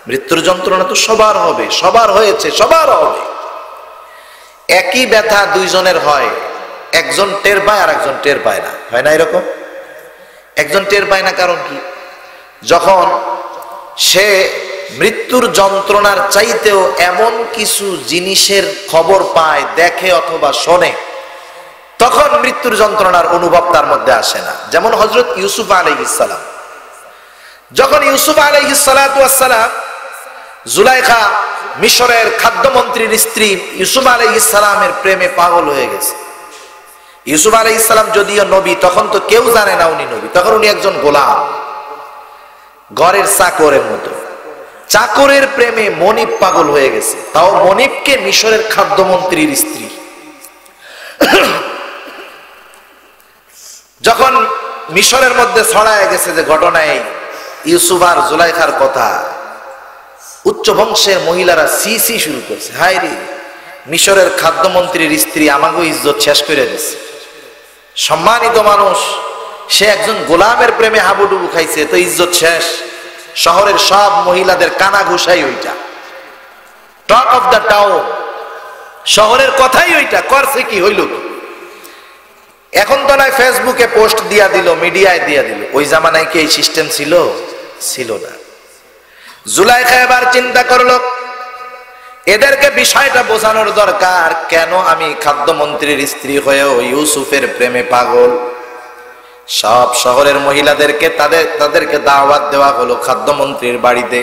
মৃত্যুর যন্ত্রণা তো সবার হবে, সবার হয়েছে, সবার হবে। একই ব্যথা দুইজনের হয়, একজন টের পায় আর একজন টের পায় না, হয় না এরকম? একজন টের পায় না কারণ কি? যখন সে মৃত্যুর যন্ত্রণার চাইতেও এমন কিছু জিনিসের খবর পায়, দেখে অথবা শোনে, তখন মৃত্যুর যন্ত্রণার অনুভব তার মধ্যে আসে না। যেমন হযরত ইউসুফ আলাইহিস সালাম, যখন ইউসুফ আলাইহিস সালাতু ওয়াস সালাম, জুলাইখা মিশরের খাদ্যমন্ত্রীর স্ত্রী ইউসুফ আলাইহিস সালামের প্রেমে পাগল হয়ে গেছে। ইউসুফ আলাইহিস সালাম যদিও নবী, তখন তো কেউ জানে না উনি নবী, তখন উনি একজন গোলাম, ঘরের চাকরের মতো। চাকরের প্রেমে মনিব পাগল হয়ে গেছে, তাও মনিবকে মিশরের খাদ্যমন্ত্রীর স্ত্রী। যখন মিশরের মধ্যে ছড়ায় গেছে যে ঘটনায় ইউসুফ আর জুলাইখার কথা, উচ্চ বংশের মহিলারা সি সি শুরু করছে, হায় রে মিশরের খাদ্যমন্ত্রীর স্ত্রী আমাকে ইজ্জত শেষ করে দিচ্ছে, সম্মানিত মানুষ, সে একজন গোলামের প্রেমে হাবুডুবু খাইছে তো ইজ্জত শেষ। শহরের সব মহিলাদের কানা ঘুষাই ওইটা, টক অফ দ্য টাউন, শহরের কথাই ওইটা। করছে কি, হইল কি? এখন তো নয় ফেসবুকে পোস্ট দিয়া দিল, মিডিয়ায় দিয়া দিল, ওই জামানায় কি এই সিস্টেম ছিল? ছিল না। জুলাইখা এবার চিন্তা করলো এদেরকে বিষয়টা বোঝানোর দরকার, কেন আমি খাদ্যমন্ত্রীর স্ত্রী হয়েও ইউসুফের প্রেমে পাগল। সব শহরের মহিলাদেরকে তাদেরকে দাওয়াত দেওয়া হলো খাদ্যমন্ত্রীর বাড়িতে।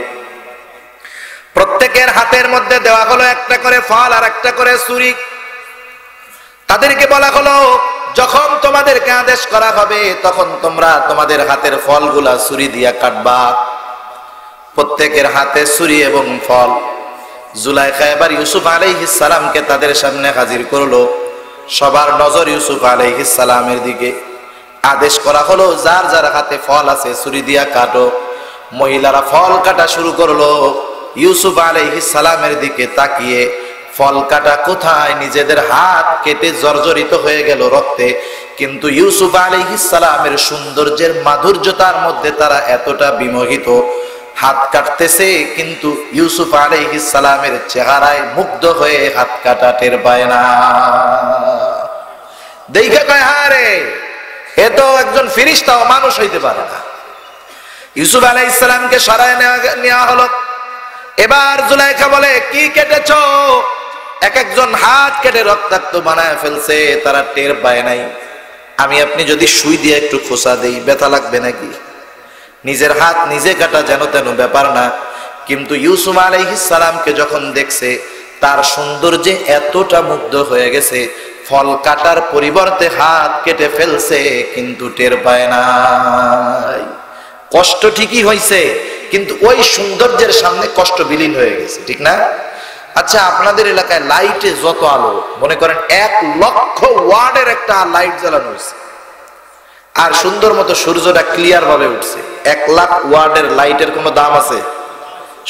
প্রত্যেকের হাতের মধ্যে দেওয়া হলো একটা করে ফল আর একটা করে ছুরি। তাদেরকে বলা হলো যখন তোমাদেরকে আদেশ করা হবে তখন তোমরা তোমাদের হাতের ফলগুলা ছুরি দিয়া কাটবা। প্রত্যেকের হাতে ছুরি এবং ফল। জুলাইখা এবার ইউসুফ আলাইহিস সালামকে তাদের সামনে হাজির করলো। সবার নজর ইউসুফ আলাইহিস সালামের দিকে। আদেশ করা হলো যার যার হাতে ফল আছে ছুরি দিয়া কাটো। মহিলারা ফল কাটা শুরু করলো। ইউসুফ আলাইহিস সালামের দিকে তাকিয়ে ফল কাটা কোথায়, নিজেদের হাত কেটে জর্জরিত হয়ে গেল রক্তে। কিন্তু ইউসুফ আলাইহিস সালামের সৌন্দর্যের মাধুর্যতার মধ্যে তারা এতটা বিমোহিত, হাত কাটতেছে কিন্তু ইউসুফ আলাইহিস সালামের চেহারায় মুগ্ধ হয়ে হাত কাটা টের পায় না। দেখে কয় হারে এ তো একজন ফেরেশতাও মানুষ হইতে পারে না। ইউসুফ আলাইহিস সালামকে সরায় নেওয়া হলো। এবার জুলাইখা বলে কি কেটেছো? এক একজন হাত কেটে রক্তাক্ত বানায় ফেলছে, তারা টের পায় নাই। আমি আপনি যদি সুই দিয়ে একটু খোঁচা দেই ব্যথা লাগবে নাকি? নিজের হাত নিজে কাটা যেন তেন ব্যাপার না। কিন্তু ইউসুফ আলাইহিস সালামকে যখন দেখছে তার সৌন্দর্যে এতটা মুগ্ধ হয়ে গেছে, ফল কাটার পরিবর্তে হাত কেটে ফেলছে কিন্তু টের পায় নাই। কষ্ট ঠিকই হয়েছে কিন্তু ওই সৌন্দর্যের সামনে কষ্ট বিলীন হয়ে গেছে, ঠিক না? আচ্ছা, আপনাদের এলাকায় লাইটে যত আলো, মনে করেন 1,00,000 ওয়াটের একটা লাইট জ্বালানো হয়েছে আর সুন্দর মতো সূর্যটা ক্লিয়ার ভাবে উঠছে, 1,00,000 ওয়াটের লাইটের কোনো দাম আছে?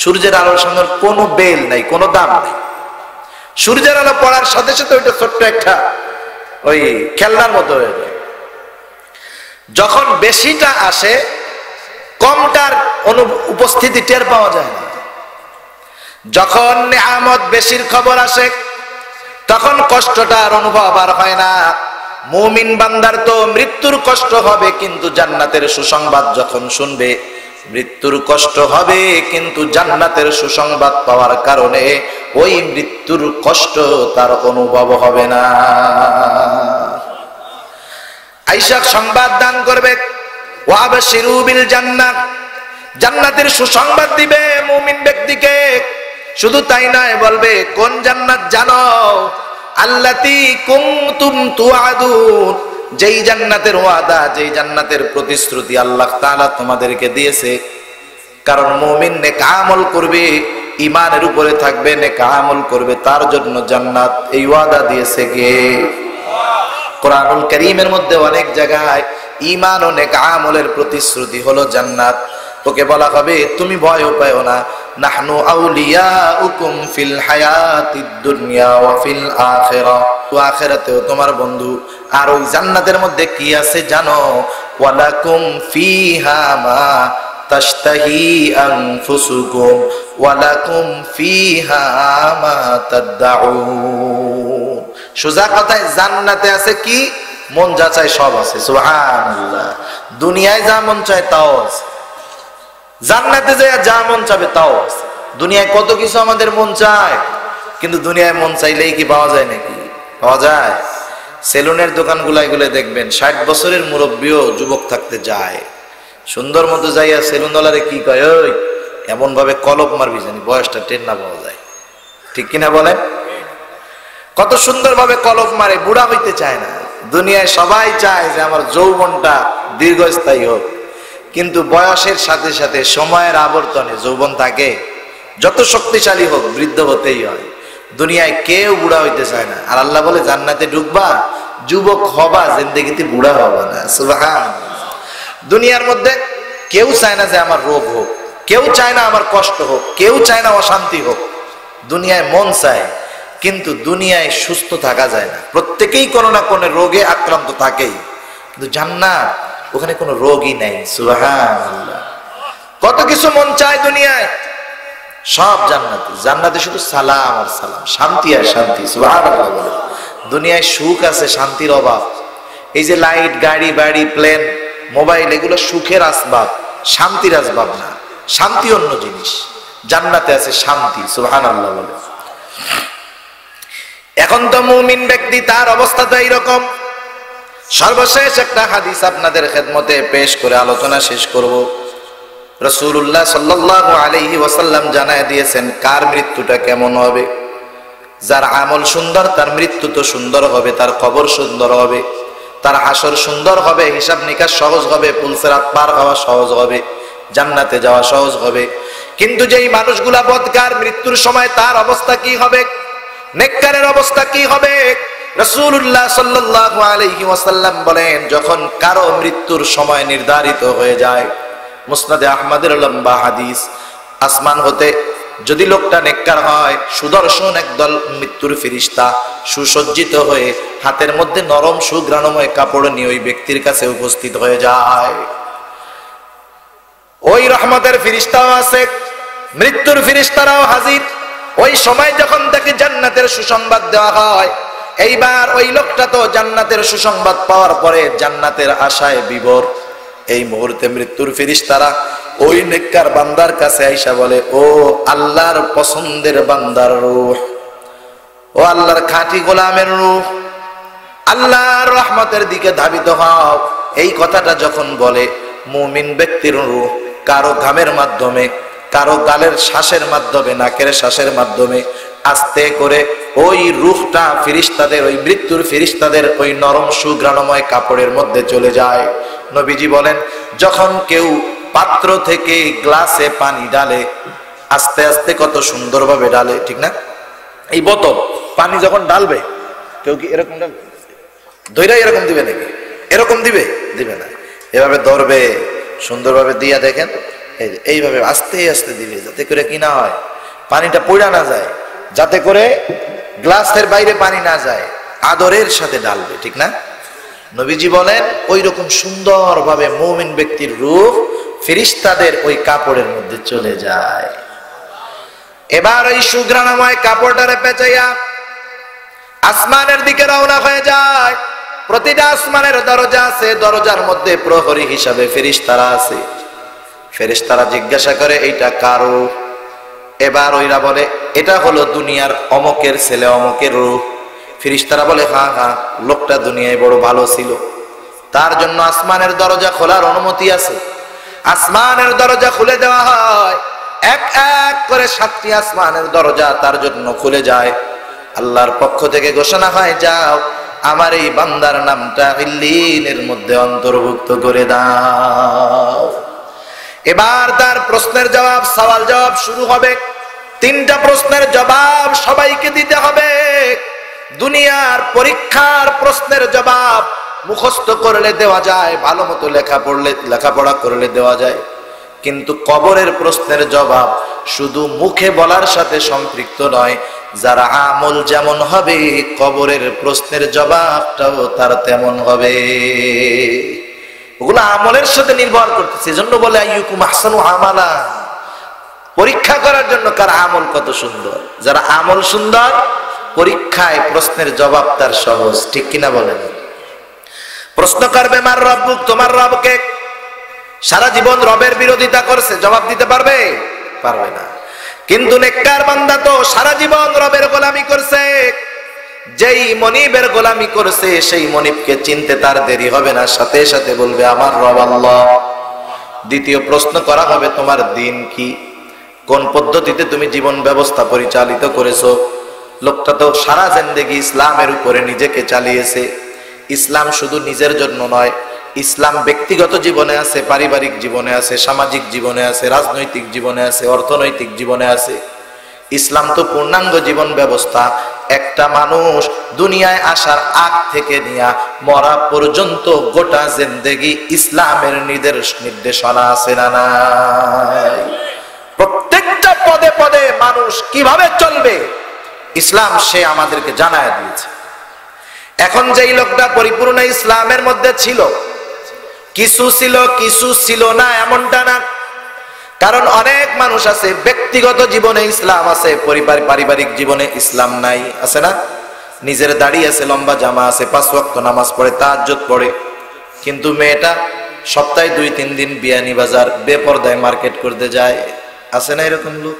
সূর্যের আলোর সামনে কোনো বেল নাই, কোনো দাম নেই। সূর্যের আলো পড়ার সাথে সাথে ওইটা ছোট্ট একটা ওই খেলনার মতো হয়ে যায়। যখন বেশিটা আসে কমটার উপস্থিতি টের পাওয়া যায় না। যখন নিয়ামত বেশির খবর আসে তখন কষ্টটার অনুভব আর হয় না। মুমিন বান্দার তো মৃত্যুর কষ্ট হবে কিন্তু জান্নাতের সুসংবাদ যখন শুনবে, মৃত্যুর কষ্ট হবে কিন্তু জান্নাতের সুসংবাদ পাওয়ার কারণে ওই মৃত্যুর কষ্ট তার অনুভব হবে না। আয়েশা সংবাদ দান করবে, ওয়াবাশিরু বিল জান্নাহ, জান্নাতের সুসংবাদ দিবে মুমিন ব্যক্তিকে। শুধু তাই নয়, বলবে কোন জান্নাত জানো? আল্লাতী কুনতুম তুআদুন, যেই জান্নাতের ওয়াদা, যেই জান্নাতের প্রতিশ্রুতি আল্লাহ তাআলা তোমাদেরকে দিয়েছে। কারণ মুমিন নেক আমল করবে, ঈমানের উপরে থাকবে, নেক আমল করবে, তার জন্য জান্নাত এই ওয়াদা দিয়েছে কে? কোরআনুল কারীমের মধ্যে অনেক জায়গায় ঈমান ও নেক আমলের প্রতিশ্রুতি হলো জান্নাত। ওকে বলা হবে তুমি ভয় পাও না, নাহনু আউলিয়াউকুম ফিল হায়াতিদ দুনিয়া ওয়া ফিল আখিরাহ, আখিরাতেও তোমার বন্ধু। আর ওই জান্নাতের মধ্যে কি আছে জানো? ওয়ালাকুম ফিহা মা তাশতাহি আনফুসুকুম ওয়ালাকুম ফিহা মা তাদউন। সোজা কথায় জান্নাতে আছে কি? মন যা চায় সব আছে। সুবহানাল্লাহ। দুনিয়ায় যা মন চায় তাও আছে, জান্নাতে যায় যা মন চাবে তাও আছে। দুনিয়ায় কত কিছু আমাদের মন চায়, কিন্তু দুনিয়ায় মন চাইলেই কি পাওয়া যায় নাকি? পাওয়া যায়? সেলুনের দোকানগুলাই গুলো দেখবেন 60 বছরের মুরব্বীও যুবক থাকতে যায়। সুন্দর মতো যাইয়া সেলুনওয়ালারে কি কয়, ওই এমন ভাবে কলপ মারবি জানি বয়সটা টের না পাওয়া যায়, ঠিক কিনা বলেন? কত সুন্দর ভাবে কলপ মারে, বুড়া হইতে চায় না। দুনিয়ায় সবাই চায় যে আমার যৌবনটা দীর্ঘস্থায়ী হোক, কিন্তু বয়সের সাথে সাথে সময়ের আবর্তনে যৌবন থাকে যত শক্তিশালী হোক বৃদ্ধ হতেই হয়। দুনিয়ায় কেউ বুড়া হইতে চায় না, আর আল্লাহ বলে জান্নাতে ঢুকবা যুবক হবা, জিন্দেগিতে বুড়া হবা না। সুবহানাল্লাহ। দুনিয়ার মধ্যে কেউ চায় না যে আমার রোগ হোক, কেউ চায় না আমার কষ্ট হোক, কেউ চায় না অশান্তি হোক। দুনিয়ায় মন চায়, কিন্তু দুনিয়ায় সুস্থ থাকা যায় না। প্রত্যেকেই কোনো না কোনো রোগে আক্রান্ত থাকেই, কিন্তু জান্নাত ওখানে কোনো রোগই নাই। সুবহানাল্লাহ। কত কিছু মন চায় দুনিয়ায়, সব জান্নাতে। জান্নাতে শুধু সালাম আর সালাম, শান্তি আর শান্তি। সুবহানাল্লাহ বলে। দুনিয়ায় সুখ আছে, শান্তির অভাব। এই যে লাইট, গাড়ি, বাড়ি, প্লেন, মোবাইল, এগুলো সুখের আসবাব, শান্তির আসবাব না। শান্তি অন্য জিনিস, জান্নাতে আছে শান্তি। সুবহানাল্লাহ বলে। এখন তো মুমিন ব্যক্তি, তার অবস্থা তো এইরকম। সর্বশেষ একটা হাদিস আপনাদের খেদমতে পেশ করে আলোচনা শেষ করব। রাসূলুল্লাহ সাল্লাল্লাহু আলাইহি ওয়াসাল্লাম জানায় দিয়েছেন কার মৃত্যুটা কেমন হবে। যার আমল সুন্দর তার মৃত্যু তো সুন্দর হবে, তার কবর সুন্দর হবে, তার হাসর সুন্দর হবে, হিসাব নিকাশ সহজ হবে, পুলসিরাত পার হওয়া সহজ হবে, জান্নাতে যাওয়া সহজ হবে। কিন্তু যেই মানুষগুলা বদকার, মৃত্যুর সময় তার অবস্থা কি হবে, নেককারের অবস্থা কি হবে? রাসূলুল্লাহ সাল্লাল্লাহু আলাইহি ওয়াসাল্লাম বলেন, যখন কারো মৃত্যুর সময় নির্ধারিত হয়ে যায়, মুসনাদে আহমদের লম্বা হাদিস, আসমান হতে যদি লোকটা নেককার হয়, সুদর্শন একদল মৃত্যুর ফেরেশতা সুসজ্জিত হয়ে হাতের মধ্যে নরম সুঘ্রাণময় কাপড় নিয়ে ওই ব্যক্তির কাছে উপস্থিত হয়ে যায়। ওই রহমতের ফেরেশতাও আছে, মৃত্যুর ফেরেশতারাও হাজির। ওই সময় যখন তাকে জান্নাতের সুসংবাদ দেওয়া হয়, এইবার ওই লোকটা তো জান্নাতের সুসংবাদ পাওয়ার পরে জান্নাতের আশায় বিভোর। এই মুহূর্তে মৃত্যুর ফেরেশতারা ওই নেককার বান্দার কাছে আইসা বলে, ও আল্লাহর পছন্দের বান্দার রূহ, ও আল্লাহর খাঁটি গোলামের রূহ, আল্লাহর রহমতের দিকে ধাবিত হও। এই কথাটা যখন বলে, মুমিন ব্যক্তির রূহ কারো ঘামের মাধ্যমে, কারো গালের শ্বাসের মাধ্যমে, নাকের শ্বাসের মাধ্যমে আস্তে করে ওই রূহটা ফেরেশতাদের, ওই মৃত্যুর ফেরেশতাদের ওই নরম সুঘ্রাণময় কাপড়ের মধ্যে চলে যায়। নবীজি বলেন, যখন কেউ পাত্র থেকে গ্লাসে পানি ডালে, আস্তে আস্তে কত সুন্দরভাবে ডালে, ঠিক না? এই বোতল পানি যখন ডালবে, কেউ কি এরকম ডালবে? ধৈরা এরকম দিবে নাকি? এরকম দিবে? দিবে না। এভাবে ধরবে, সুন্দরভাবে দিয়া দেখেন, এইভাবে আস্তে আস্তে দিবে, যাতে করে কি না হয়, পানিটা পড়া না যায়, যাতে করে গ্লাসের বাইরে পানি না যায়, আদরের সাথে ডালবে, ঠিক না? নবীজি বলেন, ওই রকম সুন্দরভাবে মুমিন ব্যক্তির রূহ ফেরেশতাদের ওই কাপড়ের মধ্যে চলে যায়। এবার ওই সুঘ্রাণময় কাপড়টারে পেঁচাইয়া আসমানের দিকে রওনা হয়ে যায়। প্রতিটা আসমানের দরজা আছে, দরজার মধ্যে প্রহরী হিসাবে ফেরেশতারা আছে। ফেরেশতারা জিজ্ঞাসা করে, এইটা কারো? এবার ওইরা বলে, এটা হলো দুনিয়ার অমকের ছেলে, অমকের রূহ। ফেরেশতারা বলে, হ্যাঁ হ্যাঁ, লোকটা দুনিয়ায় বড় ভালো ছিল, তার জন্য আসমানের দরজা খোলার অনুমতি আছে। আসমানের দরজা খুলে দেওয়া হয়, এক এক করে 7টি আসমানের দরজা তার জন্য খুলে যায়। আল্লাহর পক্ষ থেকে ঘোষণা হয়, যাও আমার এই বান্দার নামটা ইল্লিনের মধ্যে অন্তর্ভুক্ত করে দাও। এবার তার প্রশ্নের জবাব, সওয়াল জবাব শুরু হবে। 3টা প্রশ্নের জবাব সবাইকে দিতে হবে। দুনিয়ার পরীক্ষার প্রশ্নের জবাব মুখস্থ করলে দেওয়া যায়, ভালো মতো লেখাপড়া করলে দেওয়া যায়, কিন্তু কবরের প্রশ্নের জবাব শুধু মুখে বলার সাথে সম্পৃক্ত নয়। যার আমল যেমন হবে, কবরের প্রশ্নের জবাবটাও তার তেমন হবে। ওগুলো আমলের সাথে নির্ভর করতেছে। এজন্য বলে আইয়ুকুম আহসানু আমালা, পরীক্ষা করার জন্য কার আমল কত সুন্দর। যারা আমল সুন্দর, পরীক্ষায় প্রশ্নের জবাব তার সহজ, ঠিক কিনা বলেন? প্রশ্ন করবে, মার রব্বুক, তোমার রবকে। সারা জীবন রবের বিরোধিতা করছে, জবাব দিতে পারবে? পারবে না। কিন্তু নেককার বান্দা তো সারা জীবন রবের গোলামি করছে। যেই মনিবের গোলামি করছে, সেই মনিবকে চিনতে তার দেরি হবে না, সাথে সাথে বলবে আমার রব আল্লাহ। দ্বিতীয় প্রশ্ন করা হবে, তোমার দিন কি, কোন পদ্ধতিতে তুমি জীবন ব্যবস্থা পরিচালিত করেছো। লোকটা তো সারা জিন্দেগি ইসলামের উপরে নিজেকে চালিয়েছে। ইসলাম শুধু নিজের জন্য নয়, ইসলাম ব্যক্তিগত জীবনে আছে, পারিবারিক জীবনে আছে, সামাজিক জীবনে আছে, রাজনৈতিক জীবনে আছে, অর্থনৈতিক জীবনে আছে। ইসলাম তো পূর্ণাঙ্গ জীবন ব্যবস্থা। একটা মানুষ দুনিয়ায় আসার আগ থেকে নিয়ে মরা পর্যন্ত গোটা জিন্দেগি ইসলামের নির্দেশনা আছে না নাই? প্রত্যেকটা পদে পদে মানুষ কিভাবে চলবে ইসলাম সে আমাদেরকে জানায় দিয়েছে। এখন যেই লোকটা পরিপূর্ণ ইসলামের মধ্যে ছিল, কিছু ছিল কিছু ছিল না এমনটা না। কারণ অনেক মানুষ আছে ব্যক্তিগত জীবনে ইসলাম আছে, পারিবারিক জীবনে ইসলাম নাই, আছে না? নিজের দাড়ি আছে, লম্বা জামা আছে, 5 ওয়াক্ত নামাজ পড়ে, তাহাজ্জুদ পড়ে, কিন্তু মেয়েটা সপ্তাহে 2-3 দিন বিয়ানি বাজার বেপরদায় মার্কেট করতে যায়, আছে না এরকম লোক?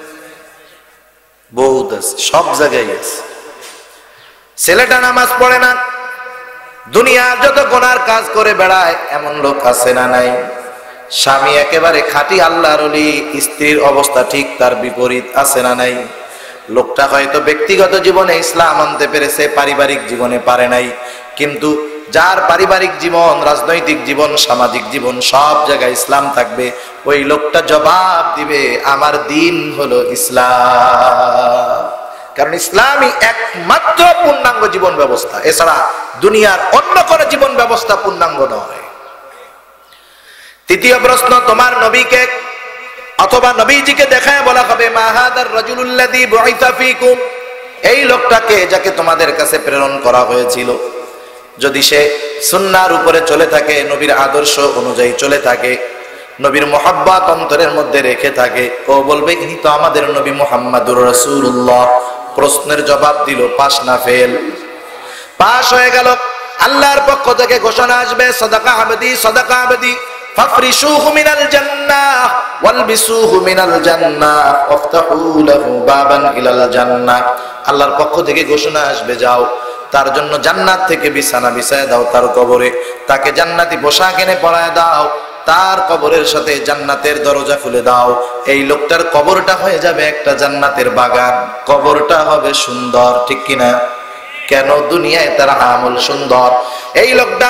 বহুত আছে, সব জায়গায় আছে। ছেলেটা নামাজ পড়ে না, দুনিয়ার যত গুনার কাজ করে বেড়ায়, এমন লোক আছে না নাই? স্বামী একেবারে খাঁটি আল্লাহর ওলি, স্ত্রীর অবস্থা ঠিক তার বিপরীত, আছে না নাই? লোকটা হয়তো ব্যক্তিগত জীবনে ইসলাম আনতে পেরেছে, পারিবারিক জীবনে পারে নাই। কিন্তু যার পারিবারিক জীবন, রাজনৈতিক জীবন, সামাজিক জীবন সব জায়গায় ইসলাম থাকবে, ওই লোকটা জবাব দিবে আমার দিন হলো ইসলাম। কারণ ইসলামই একমাত্র পূর্ণাঙ্গ জীবন ব্যবস্থা, এছাড়া দুনিয়ার অন্য কোনো জীবন ব্যবস্থা পূর্ণাঙ্গ নয়। তৃতীয় প্রশ্ন, তোমার নবীকে অথবা নবীজিকে দেখায় বলা হবে মা হাদার রাজুলুল্লাযী বুইসা ফীকুম, এই লোকটাকে যাকে তোমাদের কাছে প্রেরণ করা হয়েছিল। যদি সে সুন্নাহর উপরে চলে থাকে, নবীর আদর্শ অনুযায়ী চলে থাকে, নবীর মুহাব্বত অন্তরের মধ্যে রেখে থাকে, ও বলবে ইনি তো আমাদের নবী মুহাম্মাদুর রাসূলুল্লাহ। প্রশ্নের জবাব দিল পাস না ফেল? পাস হয়ে গেল। আল্লাহর পক্ষ থেকে ঘোষণা আসবে সাদাকা আবদি সাদাকা আবদি ফাফরিশুহু মিনাল জান্নাহ ওয়ালবিসুহু মিনাল জান্নাহ ওয়াফতাহু লাহু বাবান ইলাল জান্নাহ। আল্লাহর পক্ষ থেকে ঘোষণা আসবে যাও তার জন্য জান্নাত থেকে বিছানা বিছায় দাও, তার কবরে তাকে জান্নাতি পোশাক এনে পরায় দাও, তার কবরের সাথে জান্নাতের দরজা খুলে দাও। এই লোকটার কবরটা হয়ে যাবে একটা জান্নাতের বাগান, কবরটা হবে সুন্দর, ঠিক কিনা? কেন? দুনিয়ায় তার আমল সুন্দর। এই লোকটা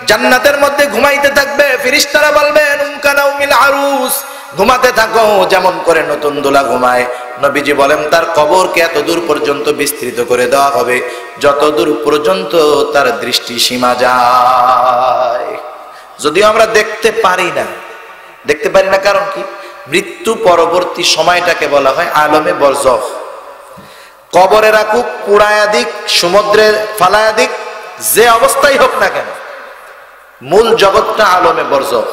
জান্নাতের মধ্যে ঘুমাইতে থাকবে, ফেরেশতারা বলবেন উমকানাউমিল আরুস, ঘুমাতে থাকো যেমন করে নতুন দোলা ঘুমায়। নবীজি বলেন তার কবরকে এত দূর পর্যন্ত বিস্তৃত করে দেওয়া হবে যত দূর পর্যন্ত তার দৃষ্টি সীমা যায়। যদিও আমরা দেখতে পারি না, কারণ কি? মৃত্যু পরবর্তী সময়টাকে বলা হয় আলমে বরজখ। কবরে রাখুক, পুড়ায়া দিক, সমুদ্রে ফালায়া দিক, যে অবস্থায় হোক না কেন, মূল জগৎটা আলমে বরজখ।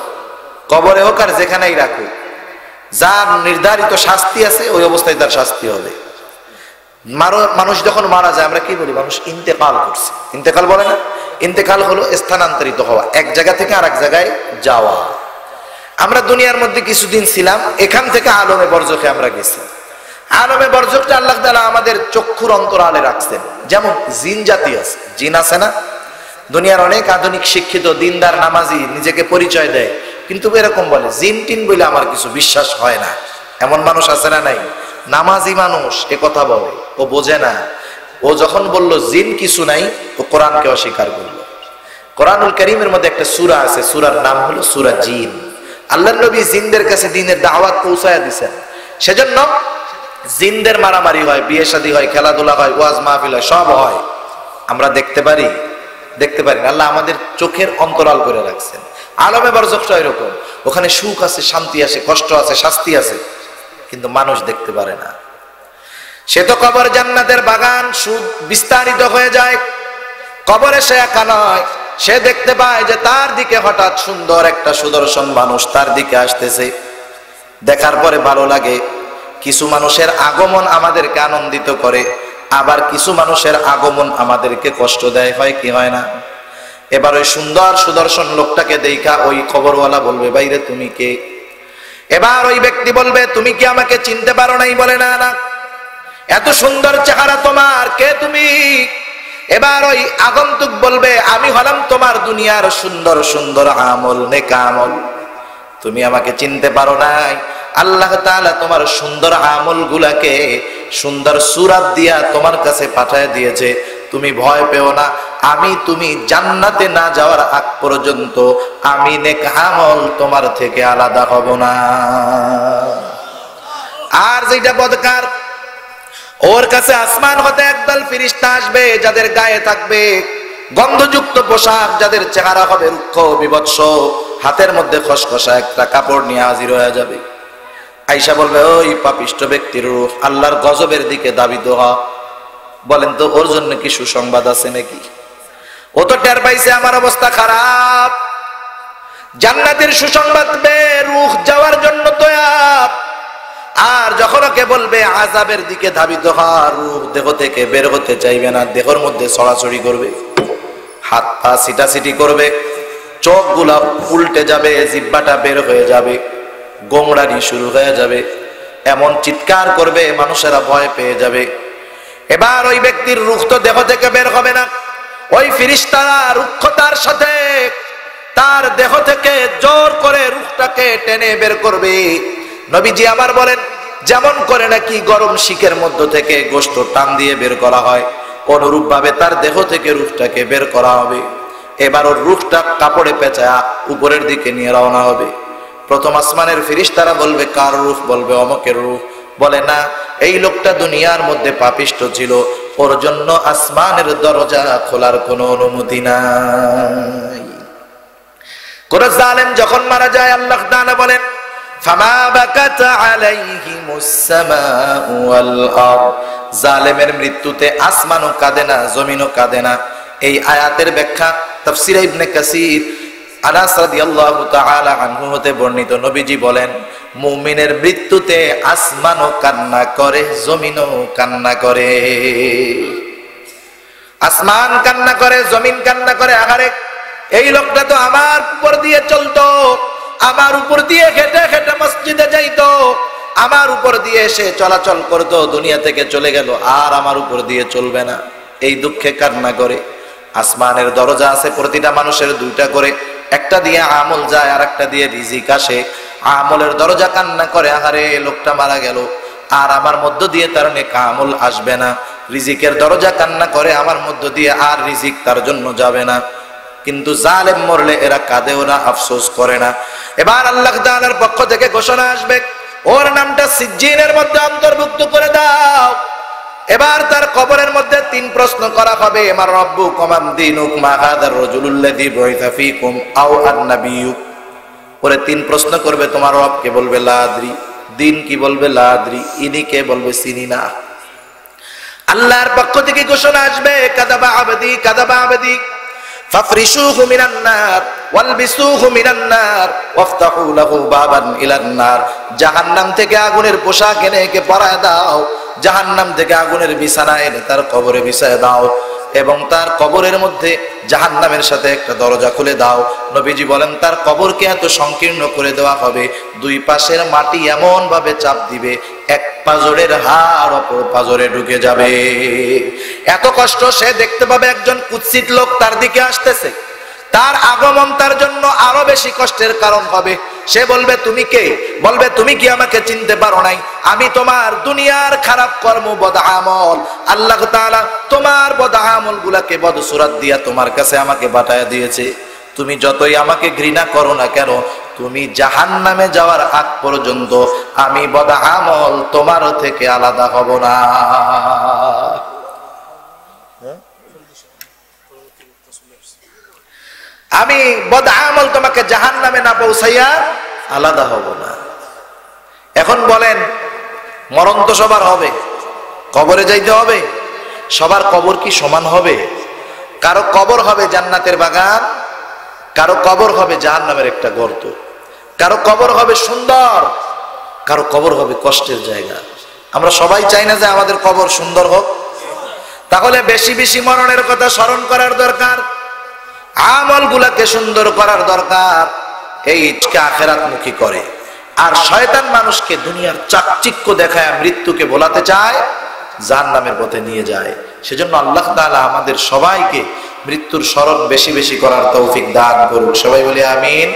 কবরে হোক আর যেখানেই রাখুক, যার নির্ধারিত শাস্তি আছে ওই অবস্থায় তার শাস্তি হবে। মানুষ যখন মারা যায় আমরা কি বলি? মানুষ ইন্তেকাল করছে। ইন্তেকাল বলে না? ইন্তেকাল হলো স্থানান্তরিত হওয়া, এক জায়গা থেকে আরেক জায়গায় যাওয়া। আমরা দুনিয়ার মধ্যে কিছুদিন ছিলাম, এখান থেকে আলমে বরজখে আমরা গেছি। আলমে বরজখটা আল্লাহ তাআলা আমাদের চক্ষুর অন্তরালে রাখছেন। যেমন জিন জাতি আছে, জিন আছে না? দুনিয়ার অনেক আধুনিক শিক্ষিত দিনদার নামাজি নিজেকে পরিচয় দেয়, কিন্তু এরকম বলে জিন টিন বলে আমার কিছু বিশ্বাস হয় না। এমন মানুষ আছে না নাই? নামাজি মানুষ এ কথা বলে, ও বোঝে না। ও যখন বলল জিন কিছু নাই, ও কোরআনকে অস্বীকার করলো। কোরআনুল কারীমের মধ্যে একটা সূরা আছে, সূরার নাম হলো সূরা জিন। আল্লাহর নবী জিনদের কাছে দ্বীনের দাওয়াত পৌঁছায়া দিয়েছেন। সেজন্য জিনদের মারামারি হয়, বিয়ে শাদী হয়, খেলাধুলা হয়, ওয়াজ মাহফিল হয়, সব হয়। আমরা দেখতে পারি না। আল্লাহ আমাদের চোখের অন্তরাল করে রাখছেন। আলমে বরজখটা এরকম, ওখানে সুখ আছে, শান্তি আছে, কষ্ট আছে, শাস্তি আছে, কিন্তু মানুষ দেখতে পারে না। সে তো কবর জান্নাতের বাগান, সুখ বিস্তারিত হয়ে যায়। কবরে সে একা নয়, সে দেখতে পায় যে তার দিকে হঠাৎ সুন্দর একটা সুদর্শন মানুষ তার দিকে আসতেছে। দেখার পরে ভালো লাগে। কিছু মানুষের আগমন আমাদেরকে আনন্দিত করে, আবার কিছু মানুষের আগমন আমাদেরকে কষ্ট দেয়, হয় কি হয় না? এবার ওই সুন্দর সুদর্শন লোকটাকে দেখা ওই খবরওয়ালা বলবে বাইরে তুমি কে? এবার ওই ব্যক্তি বলবে তুমি কি আমাকে চিনতে পারো নাই? বলে না না, এত সুন্দর চেহারা তোমার, কে তুমি? এবার ওই আগন্তুক বলবে আমি হলাম তোমার দুনিয়ার সুন্দর সুন্দর আমল, নেক আমল। তুমি আমাকে চিনতে পারো নাই। আল্লাহ তাআলা তোমার সুন্দর আমলগুলাকে সুন্দর সূরাত দিয়া তোমার কাছে পাঠায় দিয়েছে। তুমি ভয় পেও না, আমি তুমি জান্নাতে না যাওয়ার আগ পর্যন্ত আমি নেক আমল তোমার থেকে আলাদা হব না। আর যেটা বদকার, ওর কাছে আসমান হতে একদল ফেরেশতা আসবে যাদের গায়ে থাকবে গন্ধযুক্ত পোশাক, যাদের চেহারা হবে রুক্ষ বিভৎস, হাতের মধ্যে খসখসা একটা কাপড় নিয়ে হাজির হয়ে যাবে। আয়েশা বলবে, ওই পাপিষ্ঠ ব্যক্তির রূহ আল্লাহর গজবের দিকে ধাবিত হয়। বলেন তো ওর জন্য কি সুসংবাদ আছে নাকি? ও তো টের পাইছে আমার অবস্থা খারাপ। জান্নাতের সুসংবাদ বে রূহ যাওয়ার জন্য তৈয়ার। আর যখন ওকে বলবে আযাবের দিকে ধাবিত হওয়ার, রূহ দেহ থেকে বের হতে চাইবে না, দেহের মধ্যে ছড়াছড়ি করবে, হাত পা সিটাসিটি করবে, চোখগুলা উল্টে যাবে, জিহ্বাটা বের হয়ে যাবে, গোংড়ানি শুরু হয়ে যাবে, এমন চিৎকার করবে মানুষেরা ভয় পেয়ে যাবে। এবার ওই ব্যক্তির রূহ তো দেহ থেকে বের হবে না, ওই ফেরেশতারা রুক্ষতার সাথে তার দেহ থেকে জোর করে রূহটাকে টেনে বের করবে। নবীজি আবার বলেন, যেমন করে নাকি গরম শিকের মধ্য থেকে গোশত টান দিয়ে বের করা হয়, অনুরূপ ভাবে তার দেহ থেকে রূহটাকে বের করা হবে। এবার ওর রূহটা কাপড়ে পেঁচায়া উপরের দিকে নিয়ে রওনা হবে। প্রথম আসমানের ফেরেশতারা বলবে, কার রূহ? বলবে অমকের রূহ। বলে না, এই লোকটা দুনিয়ার মধ্যে পাপিষ্ঠ ছিল, ওর জন্য আসমানের দরজা খোলার কোনো অনুমতি নাই। কোন জালেম যখন মারা যায় আল্লাহ তাআলা বলেন, ফামা বাকাত আলাইহিমুস সামাউ ওয়াল আরদ, জালেমের মৃত্যুতে আসমানও কাঁদে না, জমিনও কাঁদে না। এই আয়াতের ব্যাখ্যা তাফসীর ইবনে কাসির আনাস রাদিয়াল্লাহু তাআলা আনহু হতে বর্ণিত, নবীজি বলেন, মুমিনের মৃত্যুতে আসমানও কান্না করে, জমিনও কান্না করে। আসমান কান্না করে, জমিন কান্না করে। আহারে, এই লোকটা তো আমার উপর দিয়ে চলতো, আমার উপর দিয়ে হেঁটে হেঁটে মসজিদে যাইতো, আমার উপর দিয়ে এসে চলাচল করতো, দুনিয়া থেকে চলে গেল, আর আমার উপর দিয়ে চলবে না। এই দুঃখে কান্না করে। আসমানের দরজা আছে প্রতিটা মানুষের দুইটা করে, একটা দিয়ে আমল যায় আর একটা দিয়ে রিজিক আসে। আমলের দরজা কান্না করে, আহারে লোকটা মারা গেল, আর আমার মধ্য দিয়ে তার নেক আমল আসবে না। রিজিকের দরজা কান্না করে, আমার মধ্য দিয়ে আর রিজিক তার জন্য যাবে না। কিন্তু জালেম মরলে এরা কাঁদেও না, আফসোস করে না। এবার আল্লাহ তাআলার পক্ষ থেকে ঘোষণা আসবে, ওর নামটা সিজ্জিনের মধ্যে অন্তর্ভুক্ত করে দাও। এবার তার কবরের মধ্যে 3 প্রশ্ন করা হবে, মান রাব্বুকুম মান দীনুকুম মা হাযার রাজুলুল্লাযী বুইসা ফীকুম আও আন-নাবিয়্যু। পরে 3 প্রশ্ন করবে, তোমার রব কে? বলবে লা আদরি। দিন কি? বলবে লা আদরি। ইনি কে? বলবে চিনি না। আল্লাহর পক্ষ থেকে ঘোষণা আসবে, কাযাবা আবদি কাযাবা আবদি ফাফরিশুহু মিনান নার ওয়ালবিসুহু মিনান নার ওয়াফতাহু লাহু বাবান ইলান নার। জাহান্নাম থেকে আগুনের পোশাক এনে একে পরায় দাও, জাহান্নাম থেকে আগুনের বিছানা এনে তার কবরে বিছায় দাও, এবং তার কবরের মধ্যে জাহান্নামের সাথে একটা দরজা খুলে দাও। নবীজি বলেন, তার কবরকে এত সংকীর্ণ করে দেওয়া হবে, 2 পাশের মাটি এমন ভাবে চাপ দিবে, এক পাজরের হাড় অপর পাজরে ঢুকে যাবে। এত কষ্ট সে দেখতে পাবে। একজন কুৎসিত লোক তার দিকে আসতেছে, তার আগমন তার জন্য আরো বেশি কষ্টের কারণ হবে। সে বলবে, তুমি কে? বলবে, তুমি কি আমাকে চিনতে পারো নাই? আমি তোমার দুনিয়ার খারাপ কর্ম, বদ আমল, আল্লাহ তাআলা তোমার বদ আমল গুলাকে বদসুরাত দিয়া তোমার কাছে আমাকে পাঠায়া দিয়েছে। তুমি যতই আমাকে ঘৃণা করো না কেন, তুমি জাহান্নামে যাওয়ার আগ পর্যন্ত আমি বদ আমল তোমার থেকে আলাদা হব না। আমি বদ আমল তোমাকে জাহান্নামে না পৌঁছাইয়া আলাদা হব না। এখন বলেন, মরণ তো সবার হবে, কবরে যাইতে হবে। সবার কবর কি সমান হবে? কারো কবর হবে জান্নাতের বাগান, কারো কবর হবে জাহান্নামের একটা গর্ত, কারো কবর হবে সুন্দর, কারো কবর হবে কষ্টের জায়গা। আমরা সবাই চাই না যে আমাদের কবর সুন্দর হোক। তাহলে বেশি বেশি মরণের কথা স্মরণ করার দরকার, আমল গুলাকে সুন্দর করার দরকার। এই আখিরাতমুখী করে। আর শয়তান মানুষকে দুনিয়ার চাকচিক্য দেখায় মৃত্যুকে ভোলাতে চায়, জাহান্নামের পথে নিয়ে যায়। সেজন্য আল্লাহ তাআলা আমাদের সবাইকে মৃত্যুর স্মরণ বেশি বেশি করার তৌফিক দান করুন। সবাই বলি আমিন।